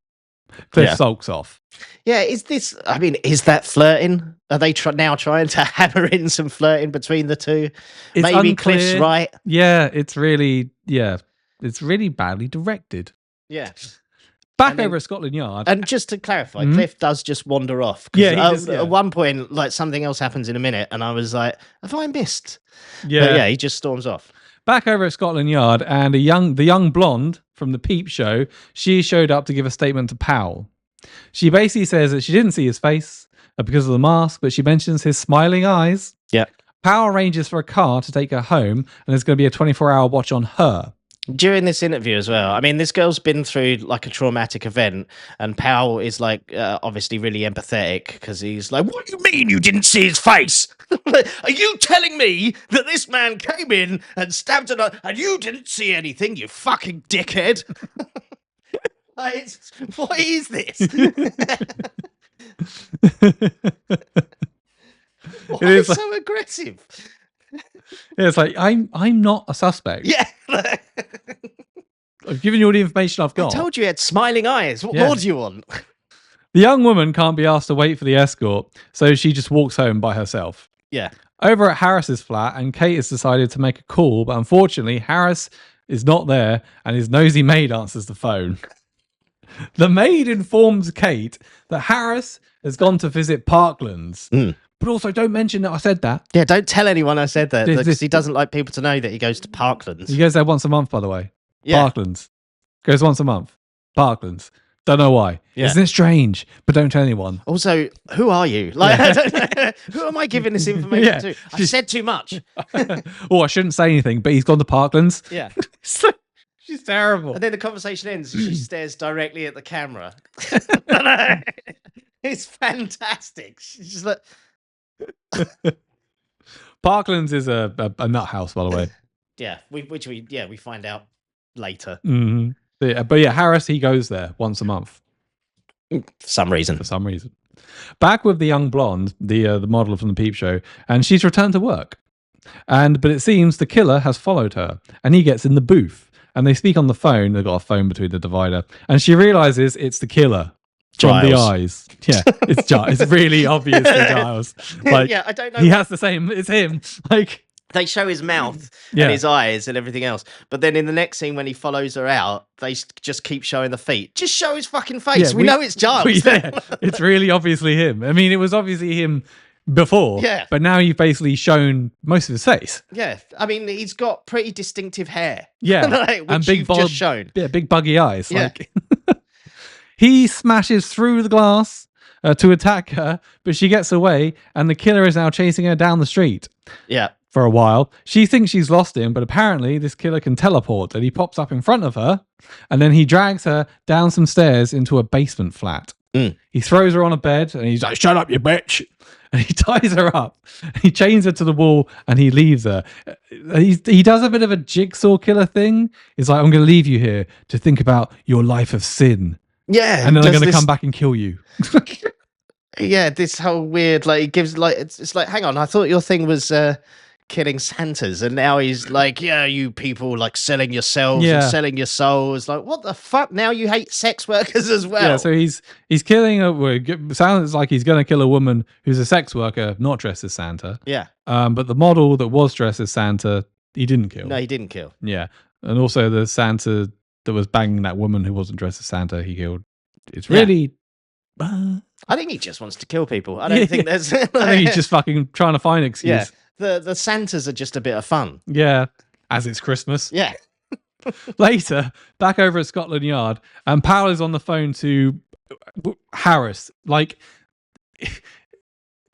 Cliff sulks off. Yeah, is that flirting? Are they now trying to hammer in some flirting between the two? It's Maybe unclear. Cliff's right. Yeah, it's really badly directed. Yeah. Back over at Scotland Yard. And just to clarify, Cliff does just wander off. Yeah, at one point, like something else happens in a minute, and I was like, have I missed? Yeah. But yeah, he just storms off. Back over at Scotland Yard, and the young blonde from the Peep Show, she showed up to give a statement to Powell. She basically says that she didn't see his face because of the mask, but she mentions his smiling eyes. Yeah. Powell arranges for a car to take her home, and there's going to be a 24-hour watch on her. During this interview as well, I mean, this girl's been through like a traumatic event, and Powell is like obviously really empathetic because he's like, "What do you mean you didn't see his face? Are you telling me that this man came in and stabbed her and you didn't see anything, you fucking dickhead?" What is this? Why is it so aggressive? Yeah, it's like I'm not a suspect. Yeah. I've given you all the information I've got. I told you he had smiling eyes. What more do you want? The young woman can't be asked to wait for the escort, so she just walks home by herself. Yeah. Over at Harris's flat, and Kate has decided to make a call, but unfortunately, Harris is not there, and his nosy maid answers the phone. The maid informs Kate that Harris has gone to visit Parklands. But also, don't mention that I said that. Yeah, don't tell anyone I said that, because he doesn't like people to know that he goes to Parklands. He goes there once a month, by the way. Yeah. Parklands. Goes once a month. Parklands. Don't know why. Yeah. Isn't it strange? But don't tell anyone. Also, who are you? Like, I don't know. Who am I giving this information to? I said too much. Oh, I shouldn't say anything, but he's gone to Parklands. Yeah. She's terrible. And then the conversation ends. She stares directly at the camera. It's fantastic. She's just like... Parklands is a nut house, by the way. Yeah, we find out later. Mm-hmm. But yeah, Harris, he goes there once a month. For some reason. Back with the young blonde, the model from the Peep Show, and she's returned to work. But it seems the killer has followed her, and he gets in the booth. And they speak on the phone. They've got a phone between the divider, and she realizes it's the killer. From the eyes. Yeah, it's Giles. It's really obviously Giles. Like, yeah, I don't know. He has the same. It's him. Like, they show his mouth and his eyes and everything else. But then in the next scene, when he follows her out, they just keep showing the feet. Just show his fucking face. We know it's Giles. It's really obviously him. I mean, it was obviously him before. Yeah. But now you've basically shown most of his face. Yeah. I mean, he's got pretty distinctive hair. Yeah. Which and big just shown. Yeah, big buggy eyes. Yeah. Like, he smashes through the glass to attack her, but she gets away, and the killer is now chasing her down the street. Yeah. for a while. She thinks she's lost him, but apparently this killer can teleport, and he pops up in front of her, and then he drags her down some stairs into a basement flat. He throws her on a bed, and he's like, "Shut up, you bitch!" And he ties her up, he chains her to the wall, and he leaves her. He does a bit of a jigsaw killer thing. He's like, "I'm going to leave you here to think about your life of sin. Yeah, And then I'm going to come back and kill you." Yeah, this whole weird, like, it gives, like, it's like, hang on, I thought your thing was killing Santas, and now he's like, yeah, you people, like, selling yourselves and selling your souls. Like, what the fuck? Now you hate sex workers as well? Yeah, so he's killing sounds like he's going to kill a woman who's a sex worker, not dressed as Santa. Yeah. But the model that was dressed as Santa, he didn't kill. No, he didn't kill. Yeah. And also the Santa that was banging that woman who wasn't dressed as Santa, he killed. It's really... I think he just wants to kill people. I don't think there's... I think he's just fucking trying to find an excuse. Yeah. The Santas are just a bit of fun. Yeah. As it's Christmas. Yeah. Later, back over at Scotland Yard, and Powell is on the phone to Harris. Like,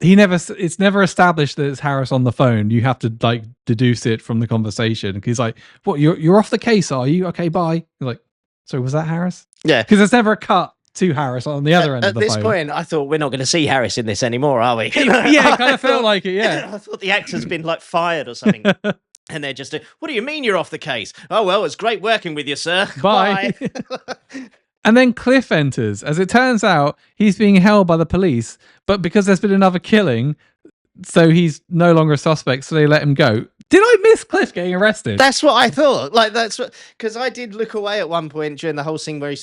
it's never established that it's Harris on the phone. You have to, like, deduce it from the conversation. He's like, "What, you're off the case, are you? Okay, bye." You're like, "So was that Harris?" Yeah. Because there's never a cut to Harris on the other end of the phone. At this point, I thought, we're not going to see Harris in this anymore, are we? Yeah, it kind of felt like it, yeah. I thought the actor's been, like, fired or something. And they're just, what do you mean you're off the case? Oh, well, it's great working with you, sir. Bye. And then Cliff enters. As it turns out, he's being held by the police, but because there's been another killing, so he's no longer a suspect, so they let him go. Did I miss Cliff getting arrested? That's what I thought. Like, that's what, because I did look away at one point during the whole scene where he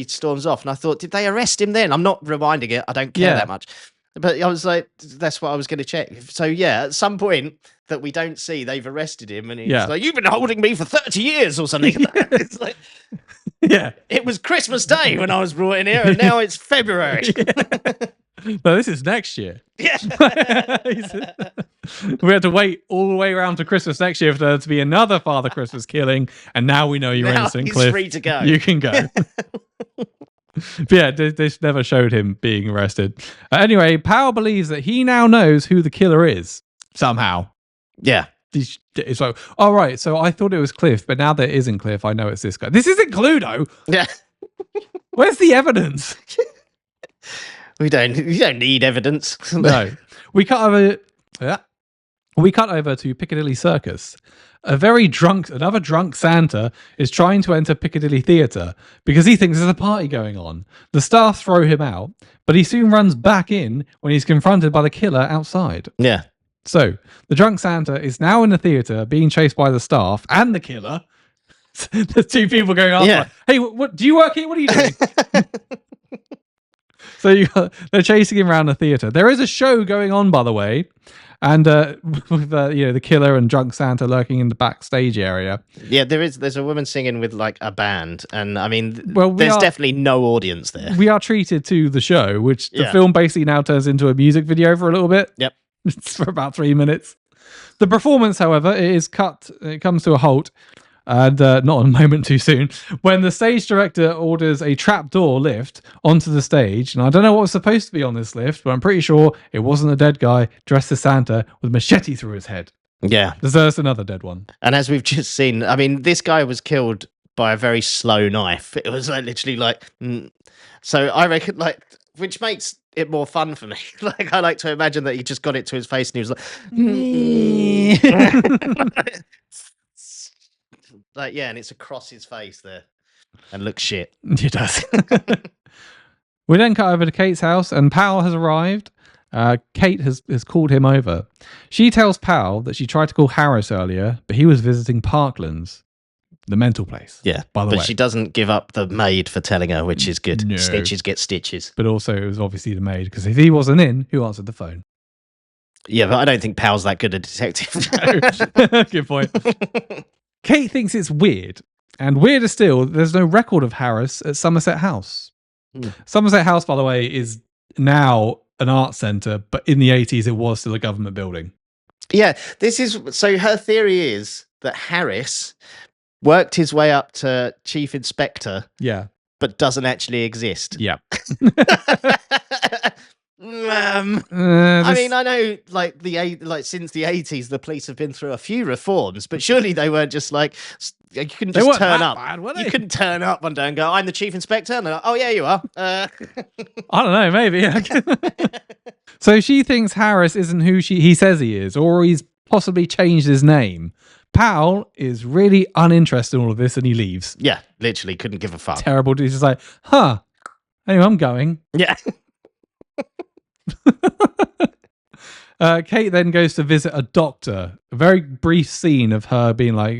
storms off, and I thought, did they arrest him then? I'm not rewinding it. I don't care that much. But I was like, that's what I was going to check. So yeah, at some point that we don't see, they've arrested him, and he's like, "You've been holding me for 30 years or something." It's like, yeah, it was Christmas Day when I was brought in here, and now it's February. No, this is next year. Yeah. We had to wait all the way around to Christmas next year for there to be another Father Christmas killing, and now we know you're innocent, Cliff. He's free to go. You can go. But yeah, this never showed him being arrested. Anyway, Powell believes that he now knows who the killer is, somehow. Yeah. It's like, all right, so I thought it was Cliff, but now there isn't Cliff. I know it's this guy. This isn't Cluedo. Yeah. Where's the evidence? We don't need evidence. No. We cut over to Piccadilly Circus. Another drunk Santa is trying to enter Piccadilly Theatre because he thinks there's a party going on. The staff throw him out, but he soon runs back in when he's confronted by the killer outside. Yeah. So, the drunk Santa is now in the theatre being chased by the staff and the killer. There's two people going after. Yeah. Like, "Hey, what do you work here? What are you doing?" So they're chasing him around the theatre. There is a show going on, by the way, and with the killer and drunk Santa lurking in the backstage area. Yeah, there's a woman singing with, like, a band, and I mean, there's definitely no audience there. We are treated to the show, which the film basically now turns into a music video for a little bit. Yep. It's for about 3 minutes. The performance, however, it comes to a halt, and not a moment too soon, when the stage director orders a trapdoor lift onto the stage. And I don't know what was supposed to be on this lift, but I'm pretty sure it wasn't a dead guy dressed as Santa with a machete through his head. Yeah. Deserves another dead one. And as we've just seen, I mean, this guy was killed by a very slow knife. It was like literally like... So I reckon, like, which makes it more fun for me. Like, I like to imagine that he just got it to his face and he was like... Like, yeah, and it's across his face there. And looks shit. It does. We then cut over to Kate's house, and Powell has arrived. Kate has called him over. She tells Powell that she tried to call Harris earlier, but he was visiting Parklands, the mental place. Yeah, by the way. But she doesn't give up the maid for telling her, which is good. No. Stitches get stitches. But also, it was obviously the maid, because if he wasn't in, who answered the phone? Yeah, but I don't think Powell's that good a detective. Good point. Kate thinks it's weird, and weirder still, there's no record of Harris at Somerset House. Somerset House, by the way, is now an art centre, but in the 80s it was still a government building. Yeah, so her theory is that Harris worked his way up to chief inspector, yeah, but doesn't actually exist. Yeah. I mean, I know, like since the 80s, the police have been through a few reforms, but surely they weren't just like you couldn't They just weren't turn that up. bad, were You they? couldn't turn up one day and go, "I'm the chief inspector." And they're like, "Oh yeah, you are." I don't know, maybe. So she thinks Harris isn't who he says he is, or he's possibly changed his name. Powell is really uninterested in all of this and he leaves. Yeah, literally couldn't give a fuck. Terrible. He's just like, anyway, I'm going. Yeah. Kate then goes to visit a doctor. A very brief scene of her being like,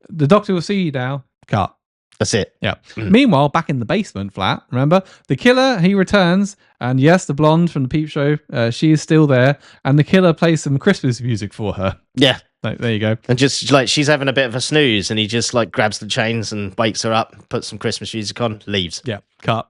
the doctor will see you now. Cut. That's it. Yeah. Meanwhile, back in the basement flat, remember? The killer, he returns. And yes, the blonde from the peep show, she is still there. And the killer plays some Christmas music for her. Yeah. So, there you go. And just like she's having a bit of a snooze and he just like grabs the chains and wakes her up, puts some Christmas music on, leaves. Yeah. Cut.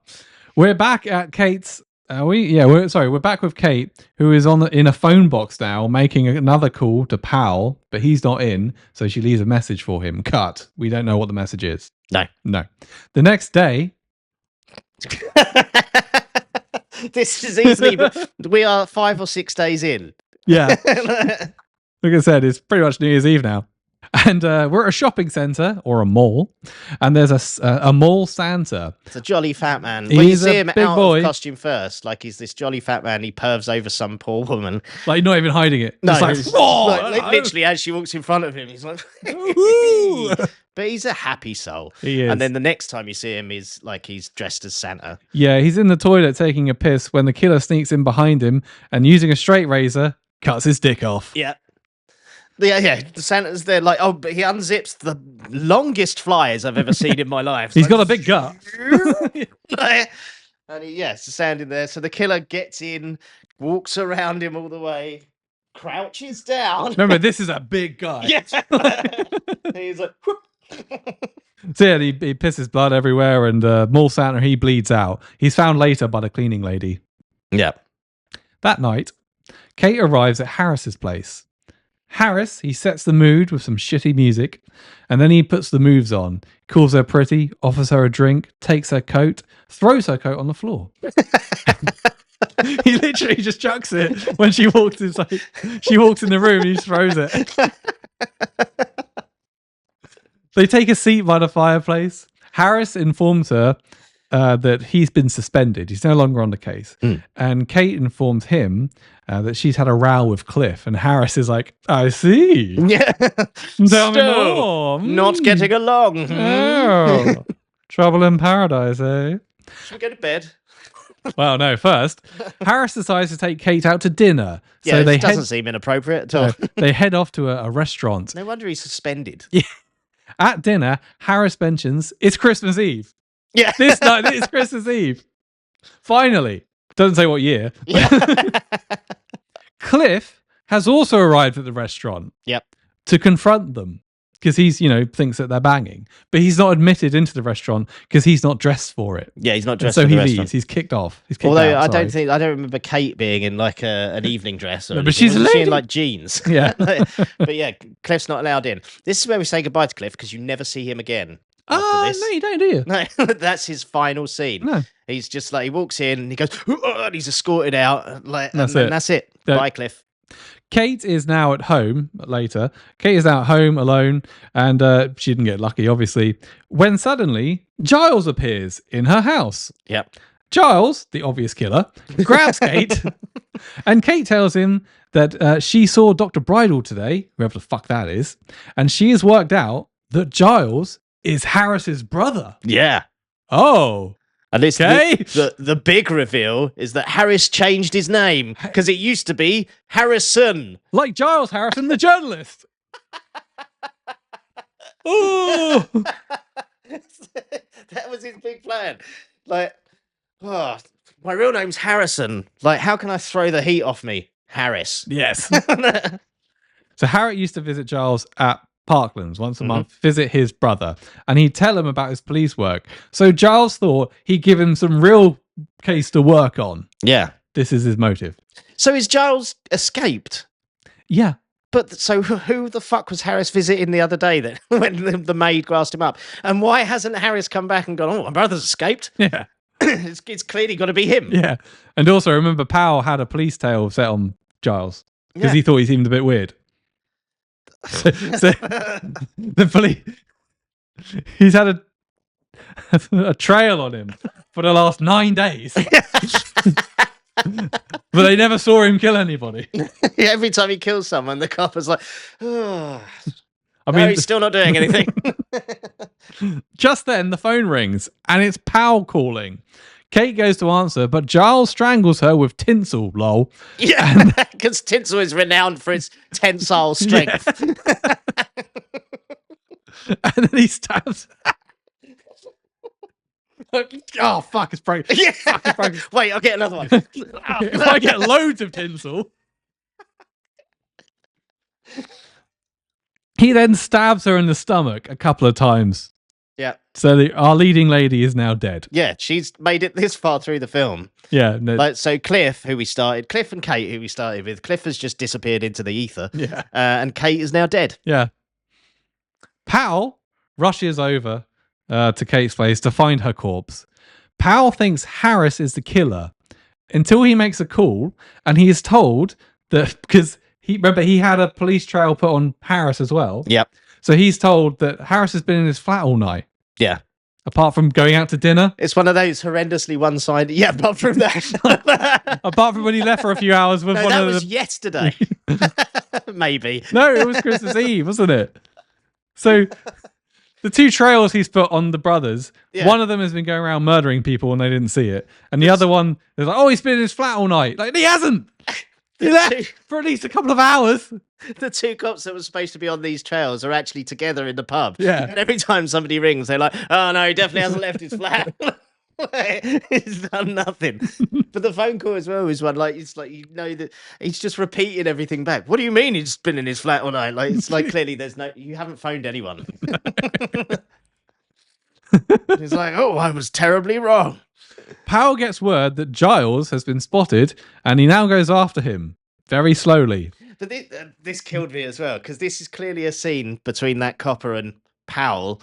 We're back at Kate's. We're back with Kate, who is in a phone box now, making another call to Powell, but he's not in, so she leaves a message for him. Cut. We don't know what the message is. No. The next day, this is easily, but we are 5 or 6 days in. yeah, like I said, it's pretty much New Year's Eve now. And we're at a shopping centre or a mall, and there's a mall Santa. It's a jolly fat man. He's When you see him big out boy. of costume first, like he's this jolly fat man, he pervs over some poor woman. Like, not even hiding it. No, It's like, like, literally as she walks in front of him, he's like, Woo! but he's a happy soul. He is. And then the next time you see him, he's like he's dressed as Santa. Yeah, he's in the toilet taking a piss when the killer sneaks in behind him and using a straight razor, cuts his dick off. Yeah. Yeah. The Santa's there, like, but he unzips the longest flies I've ever seen in my life. He's Like, got a big gut. and it's a sound in there. So the killer gets in, walks around him all the way, crouches down. Remember, this is a big guy. Yeah. And he's like, whoop. So yeah, he pisses blood everywhere, and Mall Santa, he bleeds out. He's found later by the cleaning lady. Yeah. That night, Kate arrives at Harris's place. Harris, he sets the mood with some shitty music, and then he puts the moves on, calls her pretty, offers her a drink, takes her coat, throws her coat on the floor. He literally just chucks it when she walks. It's like she walks in the room and he just throws it. They take a seat by the fireplace. Harris informs her that he's been suspended. He's no longer on the case. And Kate informs him that she's had a row with Cliff. And Harris is like, I see. Yeah. Tell me Still more. Not getting along. Oh, trouble in paradise, eh? Should we go to bed? Well, no, first, Harris decides to take Kate out to dinner. Yeah, So it they doesn't seem inappropriate at all. they head off to a restaurant. No wonder he's suspended. At dinner, Harris mentions it's Christmas Eve. Yeah. This night, it's Christmas Eve. Finally. Doesn't say what year. Cliff has also arrived at the restaurant. Yep. To confront them. Because he's, thinks that they're banging. But he's not admitted into the restaurant because he's not dressed for it. Yeah, he's not And dressed so for the he restaurant. leaves. He's kicked off. He's kicked Although out, I sorry. don't remember Kate being in like an evening dress or No, anything. but she's a Wasn't she in lady. like jeans. Yeah. But yeah, Cliff's not allowed in. This is where we say goodbye to Cliff because you never see him again. Oh, After this. no, you don't, do you? No, that's his final scene. No. He's just like he walks in and he goes, and he's escorted out. Like That's and it. That's it. Don't- Bye, Cliff. Kate is now at home later. Kate is now at home alone, and she didn't get lucky, obviously, when suddenly Giles appears in her house. Yep. Giles, the obvious killer, grabs Kate, and Kate tells him that she saw Dr. Bridle today, whoever the fuck that is, and she has worked out that Giles is Harris's brother. Yeah. Oh. And this Okay. the big reveal is that Harris changed his name because it used to be Harrison. Like Giles Harrison, the journalist. Oh. That was his big plan. Like, my real name's Harrison. Like, how can I throw the heat off me? Harris. Yes. So Harriet used to visit Giles at Parklands once a month, visit his brother, and he'd tell him about his police work. So Giles thought he'd give him some real case to work on. Yeah. This is his motive. So is Giles escaped? Yeah. But so who the fuck was Harris visiting the other day that when the maid grassed him up? And why hasn't Harris come back and gone, oh, my brother's escaped? Yeah. it's clearly got to be him. Yeah. And also, remember, Powell had a police tail set on Giles because Yeah. he thought he seemed a bit weird. So the police, he's had a trail on him for the last 9 days. But they never saw him kill anybody. Every time he kills someone, the cop is like, oh. I No, mean, he's still not doing anything. just then the phone rings and it's Powell calling. Kate goes to answer, but Giles strangles her with tinsel, lol. Yeah, because tinsel is renowned for its tensile strength. And then he stabs. Oh, fuck, it's broken. Yeah. Fuck, it's broken. Wait, I'll get another one. If I get loads of tinsel. He then stabs her in the stomach a couple of times. Yeah. So our leading lady is now dead. Yeah, she's made it this far through the film. Yeah. No, Like, so Cliff and Kate, who we started with, Cliff has just disappeared into the ether. yeah. And Kate is now dead. Yeah. Powell rushes over to Kate's place to find her corpse. Powell thinks Harris is the killer until he makes a call and he is told that because he had a police trail put on Harris as well. Yep. So he's told that Harris has been in his flat all night. Yeah. Apart from going out to dinner. It's one of those horrendously one-sided. Yeah, apart from that. Apart from when he left for a few hours with No, one that of was the... yesterday. Maybe. No, it was Christmas Eve, wasn't it? So the two trails he's put on the brothers, Yeah. one of them has been going around murdering people and they didn't see it. And the other one is like, oh, he's been in his flat all night. Like, he hasn't. He left for at least a couple of hours. The two cops that were supposed to be on these trails are actually together in the pub. Yeah. And every time somebody rings, they're like, oh no, he definitely hasn't left his flat. He's done nothing. But the phone call as well is one it's like you know that he's just repeating everything back. What do you mean he's been in his flat all night? Like it's like clearly you haven't phoned anyone. He's like, oh, I was terribly wrong. Powell gets word that Giles has been spotted and he now goes after him very slowly. But this killed me as well because this is clearly a scene between that copper and Powell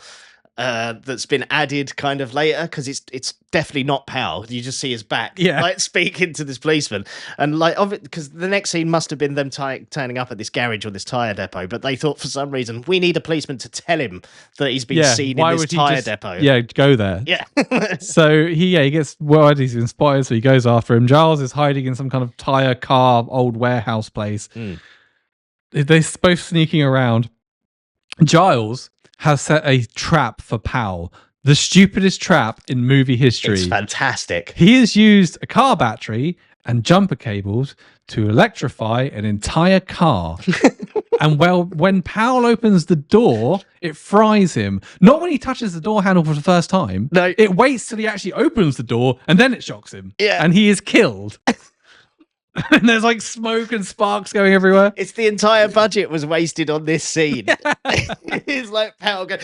that's been added kind of later because it's definitely not Powell. You just see his back, Yeah. like speaking to this policeman, and like of it because the next scene must have been them turning up at this garage or this tire depot. But they thought for some reason we need a policeman to tell him that he's been seen in this tire depot. Yeah, go there. Yeah. So he gets word he's been spotted, so he goes after him. Giles is hiding in some kind of tire car old warehouse place. They're both sneaking around. Giles has set a trap for Powell, the stupidest trap in movie history. It's fantastic. He has used a car battery and jumper cables to electrify an entire car. And when Powell opens the door, it fries him. Not when he touches the door handle for the first time. No. It waits till he actually opens the door and then it shocks him. Yeah. And he is killed. And there's like smoke and sparks going everywhere. It's the entire budget was wasted on this scene. It's like Powell going,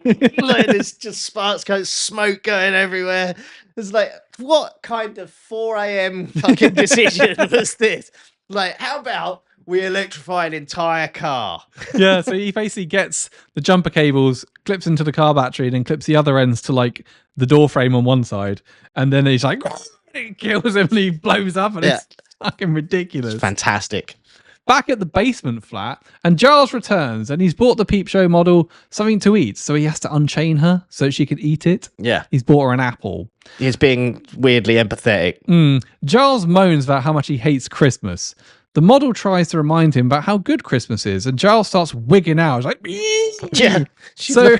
like there's just sparks going, smoke going everywhere. It's like, what kind of 4 a.m. fucking decision was this? Like, how about we electrify an entire car? Yeah, so he basically gets the jumper cables, clips into the car battery, and then clips the other ends to like the door frame on one side, and then he's like, it kills him and he blows up, and it's fucking ridiculous. It's fantastic. Back at the basement flat, and Giles returns, and he's bought the Peep Show model something to eat, so he has to unchain her so she can eat it. Yeah. He's bought her an apple. He's being weirdly empathetic. Giles moans about how much he hates Christmas. The model tries to remind him about how good Christmas is, and Giles starts wigging out. He's like, Yeah. She's So-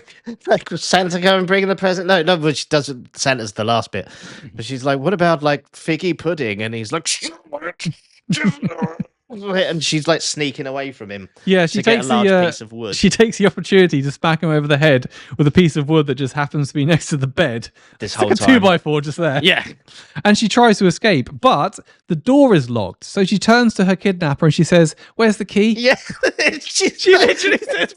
like Santa come and bring the present. No, but she doesn't. Santa's the last bit. But she's like, what about like figgy pudding? And he's like, and she's like sneaking away from him. yeah, she to get takes a large the piece of wood. she takes the opportunity to smack him over the head with a piece of wood that just happens to be next to the bed. This It's whole like a time. 2x4 just there. Yeah. And she tries to escape, but the door is locked. So she turns to her kidnapper and she says, "Where's the key?" Yeah. She literally says,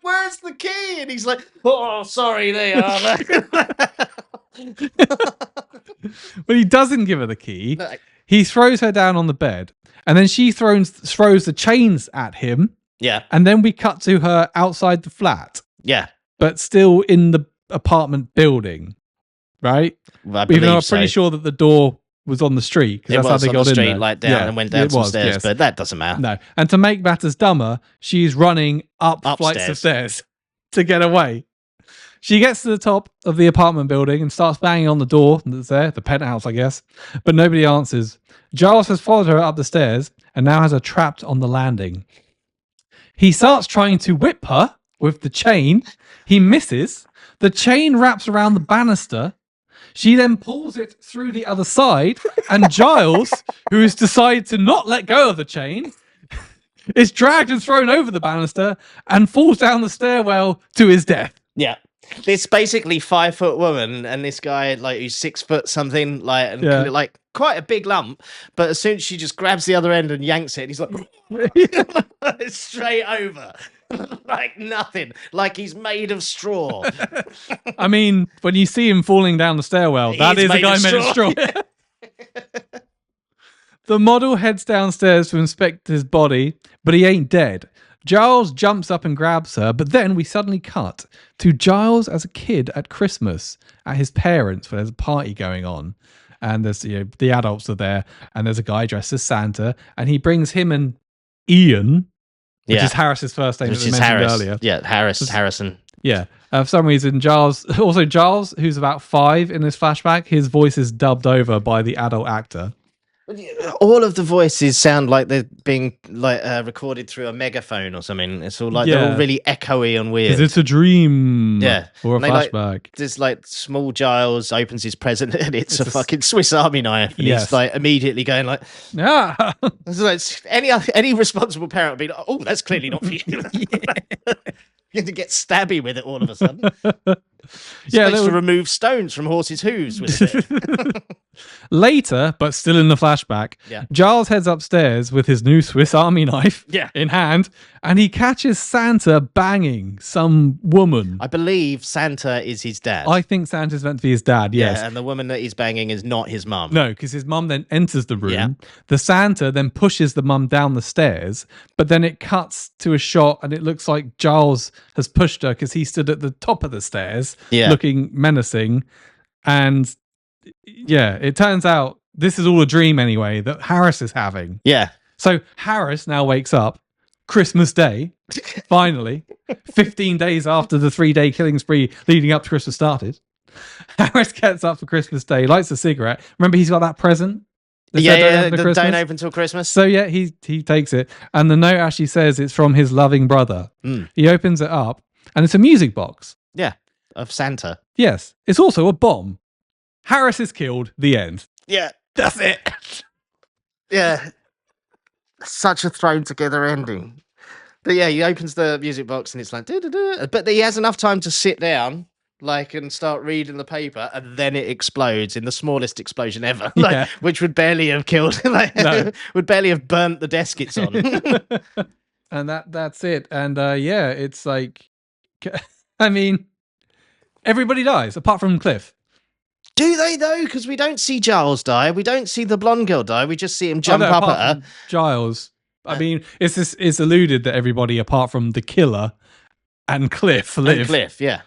Where's the key? And he's like, oh, sorry, they are. But he doesn't give her the key. No. He throws her down on the bed, and then she throws the chains at him, Yeah. and then we cut to her outside the flat, Yeah. but still in the apartment building. right? Well, I Even though believe I'm pretty so. sure that the door was on the street because It that's how was they on got the in street, there. like down and went down it some was, stairs, yes. but that doesn't matter. No. And to make matters dumber, she's running up flights of Upstairs. stairs to get away. She gets to the top of the apartment building and starts banging on the door that's there, the penthouse, I guess, but nobody answers. Giles has followed her up the stairs and now has her trapped on the landing. He starts trying to whip her with the chain. He misses. The chain wraps around the banister. She then pulls it through the other side, and Giles, who has decided to not let go of the chain, is dragged and thrown over the banister and falls down the stairwell to his death. Yeah. This basically 5-foot woman and this guy like who's 6 foot something like and Yeah. like quite a big lump, but as soon as she just grabs the other end and yanks it, he's like straight over. Like nothing. Like he's made of straw. I mean, when you see him falling down the stairwell, that He's is a made guy of made of straw. The model heads downstairs to inspect his body, but he ain't dead. Giles jumps up and grabs her, but then we suddenly cut to Giles as a kid at Christmas at his parents' where there's a party going on. And there's the adults are there, and there's a guy dressed as Santa, and he brings him and Ian, which is Harris's first name, Which that we is mentioned Harris. earlier. Yeah, Harrison. Yeah. For some reason, Giles, who's about 5 in this flashback, his voice is dubbed over by the adult actor. All of the voices sound like they're being like recorded through a megaphone or something. It's all like they're all really echoey and weird. Is it a dream? Yeah. Or a And they, like, flashback? There's like small Giles opens his present and it's a fucking Swiss Army knife. And Yes. he's like immediately going like, Yeah. it's like any responsible parent would be like, oh, that's clearly not for you. You have to get stabby with it all of a sudden. Yeah, Supposed to remove stones from horses' hooves with it. Later, but still in the flashback, Giles heads upstairs with his new Swiss Army knife in hand, and he catches Santa banging some woman. I believe Santa is his dad. I think Santa's meant to be his dad, yes. Yeah, and the woman that he's banging is not his mum. No, because his mum then enters the room. Yeah. The Santa then pushes the mum down the stairs, but then it cuts to a shot and it looks like Giles has pushed her because he stood at the top of the stairs looking menacing. And yeah, it turns out this is all a dream anyway that Harris is having. Yeah. So Harris now wakes up Christmas Day, finally, 15 days after the 3-day killing spree leading up to Christmas started. Harris gets up for Christmas Day, lights a cigarette. Remember, he's got that present? That said Don't open till Christmas. So yeah, he takes it, and the note actually says it's from his loving brother. He opens it up, and it's a music box. Yeah, of Santa. Yes, it's also a bomb. Harris is killed. The end. Yeah, That's it. yeah. Such a thrown together ending. But yeah, he opens the music box and it's like, doo-doo-doo. But he has enough time to sit down, like, and start reading the paper, and then it explodes in the smallest explosion ever, like, which would barely have killed, like, would barely have burnt the desk it's on. And that's it. And yeah, it's like, I mean, everybody dies apart from Cliff. Do they though? Because we don't see Giles die. We don't see the blonde girl die. We just see him jump up apart at her. from Giles. I mean, it's alluded that everybody apart from the killer and Cliff live. And Cliff, yeah.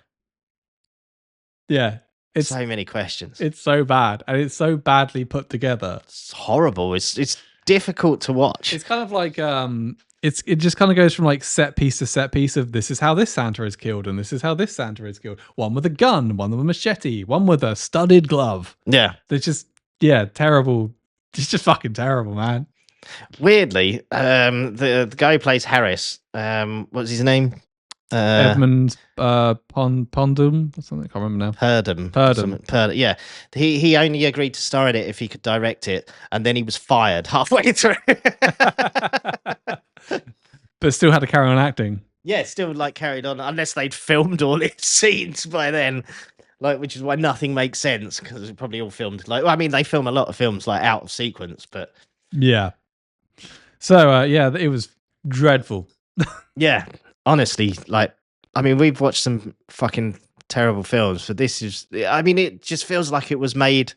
Yeah. It's so many questions. It's so bad, and it's so badly put together. It's horrible. It's difficult to watch. It's kind of like it just kind of goes from like set piece to set piece of this is how this Santa is killed and this is how this Santa is killed. One with a gun, one with a machete, one with a studded glove. Yeah. It's just terrible. It's just fucking terrible, man. Weirdly, the guy who plays Harris, what's his name? Edmund Pondum or something. I can't remember now. Purdom. Yeah. He only agreed to star in it if he could direct it, and then he was fired halfway through. But still had to carry on acting. Yeah, still like carried on, unless they'd filmed all his scenes by then. Like, which is why nothing makes sense, because it's probably all filmed. Like, well, I mean, they film a lot of films like out of sequence, but yeah. So yeah, it was dreadful. Yeah, honestly, like, I mean, we've watched some fucking terrible films, but this is, I mean, it just feels like it was made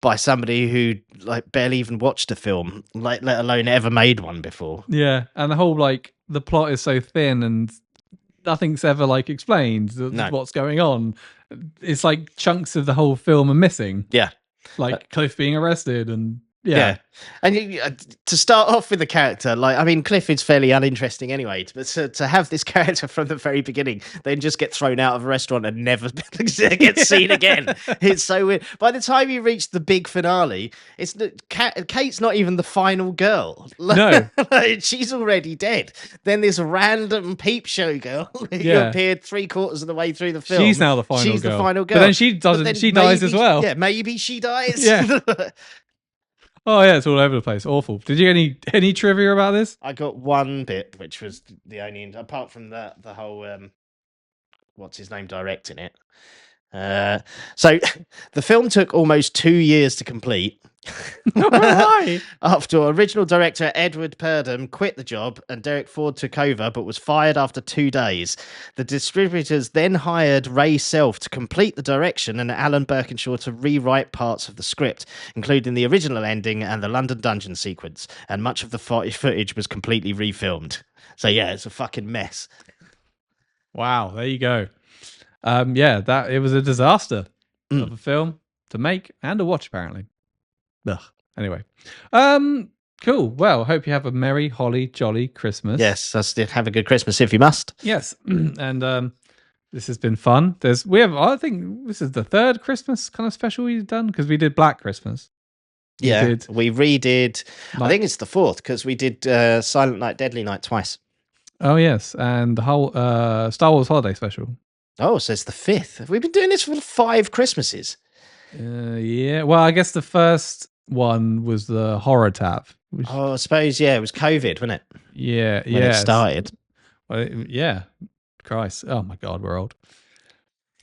by somebody who like barely even watched a film, like let alone ever made one before. Yeah, and the whole like the plot is so thin and nothing's ever like explained what's going on. it's like chunks of the whole film are missing. Yeah. Like Cliff being arrested and Yeah. And to start off with the character, like, I mean, Cliff is fairly uninteresting anyway, but to have this character from the very beginning, then just get thrown out of a restaurant and never get seen again. It's so weird. By the time you reach the big finale, Kate's not even the final girl. No. She's already dead. Then this random peep show girl who appeared 3/4 of the way through the film. She's now the final girl. She's the final girl. But then she doesn't. She dies as well. Yeah, maybe she dies. Yeah. Oh yeah, it's all over the place. Awful. Did you get any trivia about this? I got one bit, which was the only, apart from the whole what's his name directing it. So the film took almost 2 years to complete. Why? After original director Edward Purdom quit the job and Derek Ford took over, but was fired after 2 days. The distributors then hired Ray Self to complete the direction and Alan Birkinshaw to rewrite parts of the script, including the original ending and the London dungeon sequence. And much of the footage was completely refilmed. So yeah, it's a fucking mess. Wow, there you go. Yeah, that it was a disaster of a film to make and to watch, apparently. Ugh. Anyway, cool. Well, hope you have a merry, holly, jolly Christmas. Yes, have a good Christmas if you must. Yes, and this has been fun. I think this is the third Christmas kind of special we've done because we did Black Christmas. We redid. I think it's the fourth because we did Silent Night, Deadly Night twice. Oh yes, and the whole Star Wars holiday special. Oh, so it's the fifth. Have we been doing this for 5 Christmases? Yeah. Well, I guess the first one was the horror tab. I suppose, yeah, it was COVID, wasn't it? Yeah, when it started. Well, yeah. Christ. Oh my God, we're old.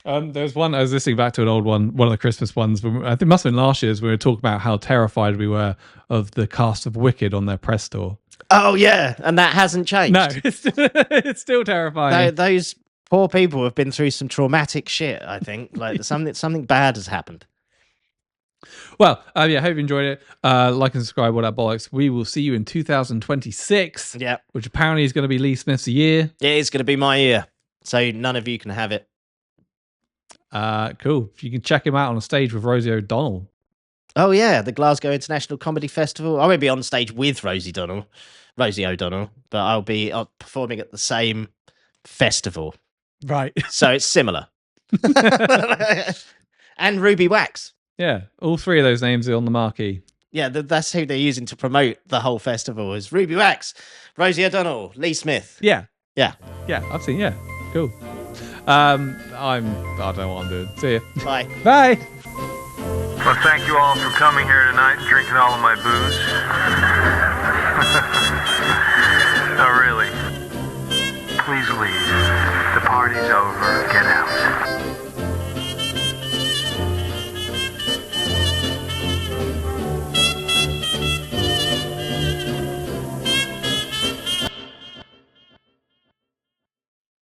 There's one, I was listening back to an old one of the Christmas ones. I think it must have been last year's, we were talking about how terrified we were of the cast of Wicked on their press tour. Oh, yeah. And that hasn't changed. No, it's still terrifying. Those poor people have been through some traumatic shit, I think. Like something bad has happened. Well, yeah, hope you enjoyed it. Like and subscribe, what that bollocks. We will see you in 2026. Yeah. Which apparently is going to be Lee Smith's year. It is going to be my year. So none of you can have it. Cool. You can check him out on a stage with Rosie O'Donnell. Oh, yeah. The Glasgow International Comedy Festival. I won't be on stage with Rosie O'Donnell, but I'll be performing at the same festival. Right. So it's similar. And Ruby Wax. Yeah, all 3 of those names are on the marquee. Yeah, that's who they're using to promote the whole festival is Ruby Wax, Rosie O'Donnell, Lee Smith. Yeah. Yeah. Yeah, I've seen, yeah. Cool. I don't know what I'm doing. See ya. Bye. Bye. Well, thank you all for coming here tonight and drinking all of my booze. No, really. Please leave. The party's over. Get out.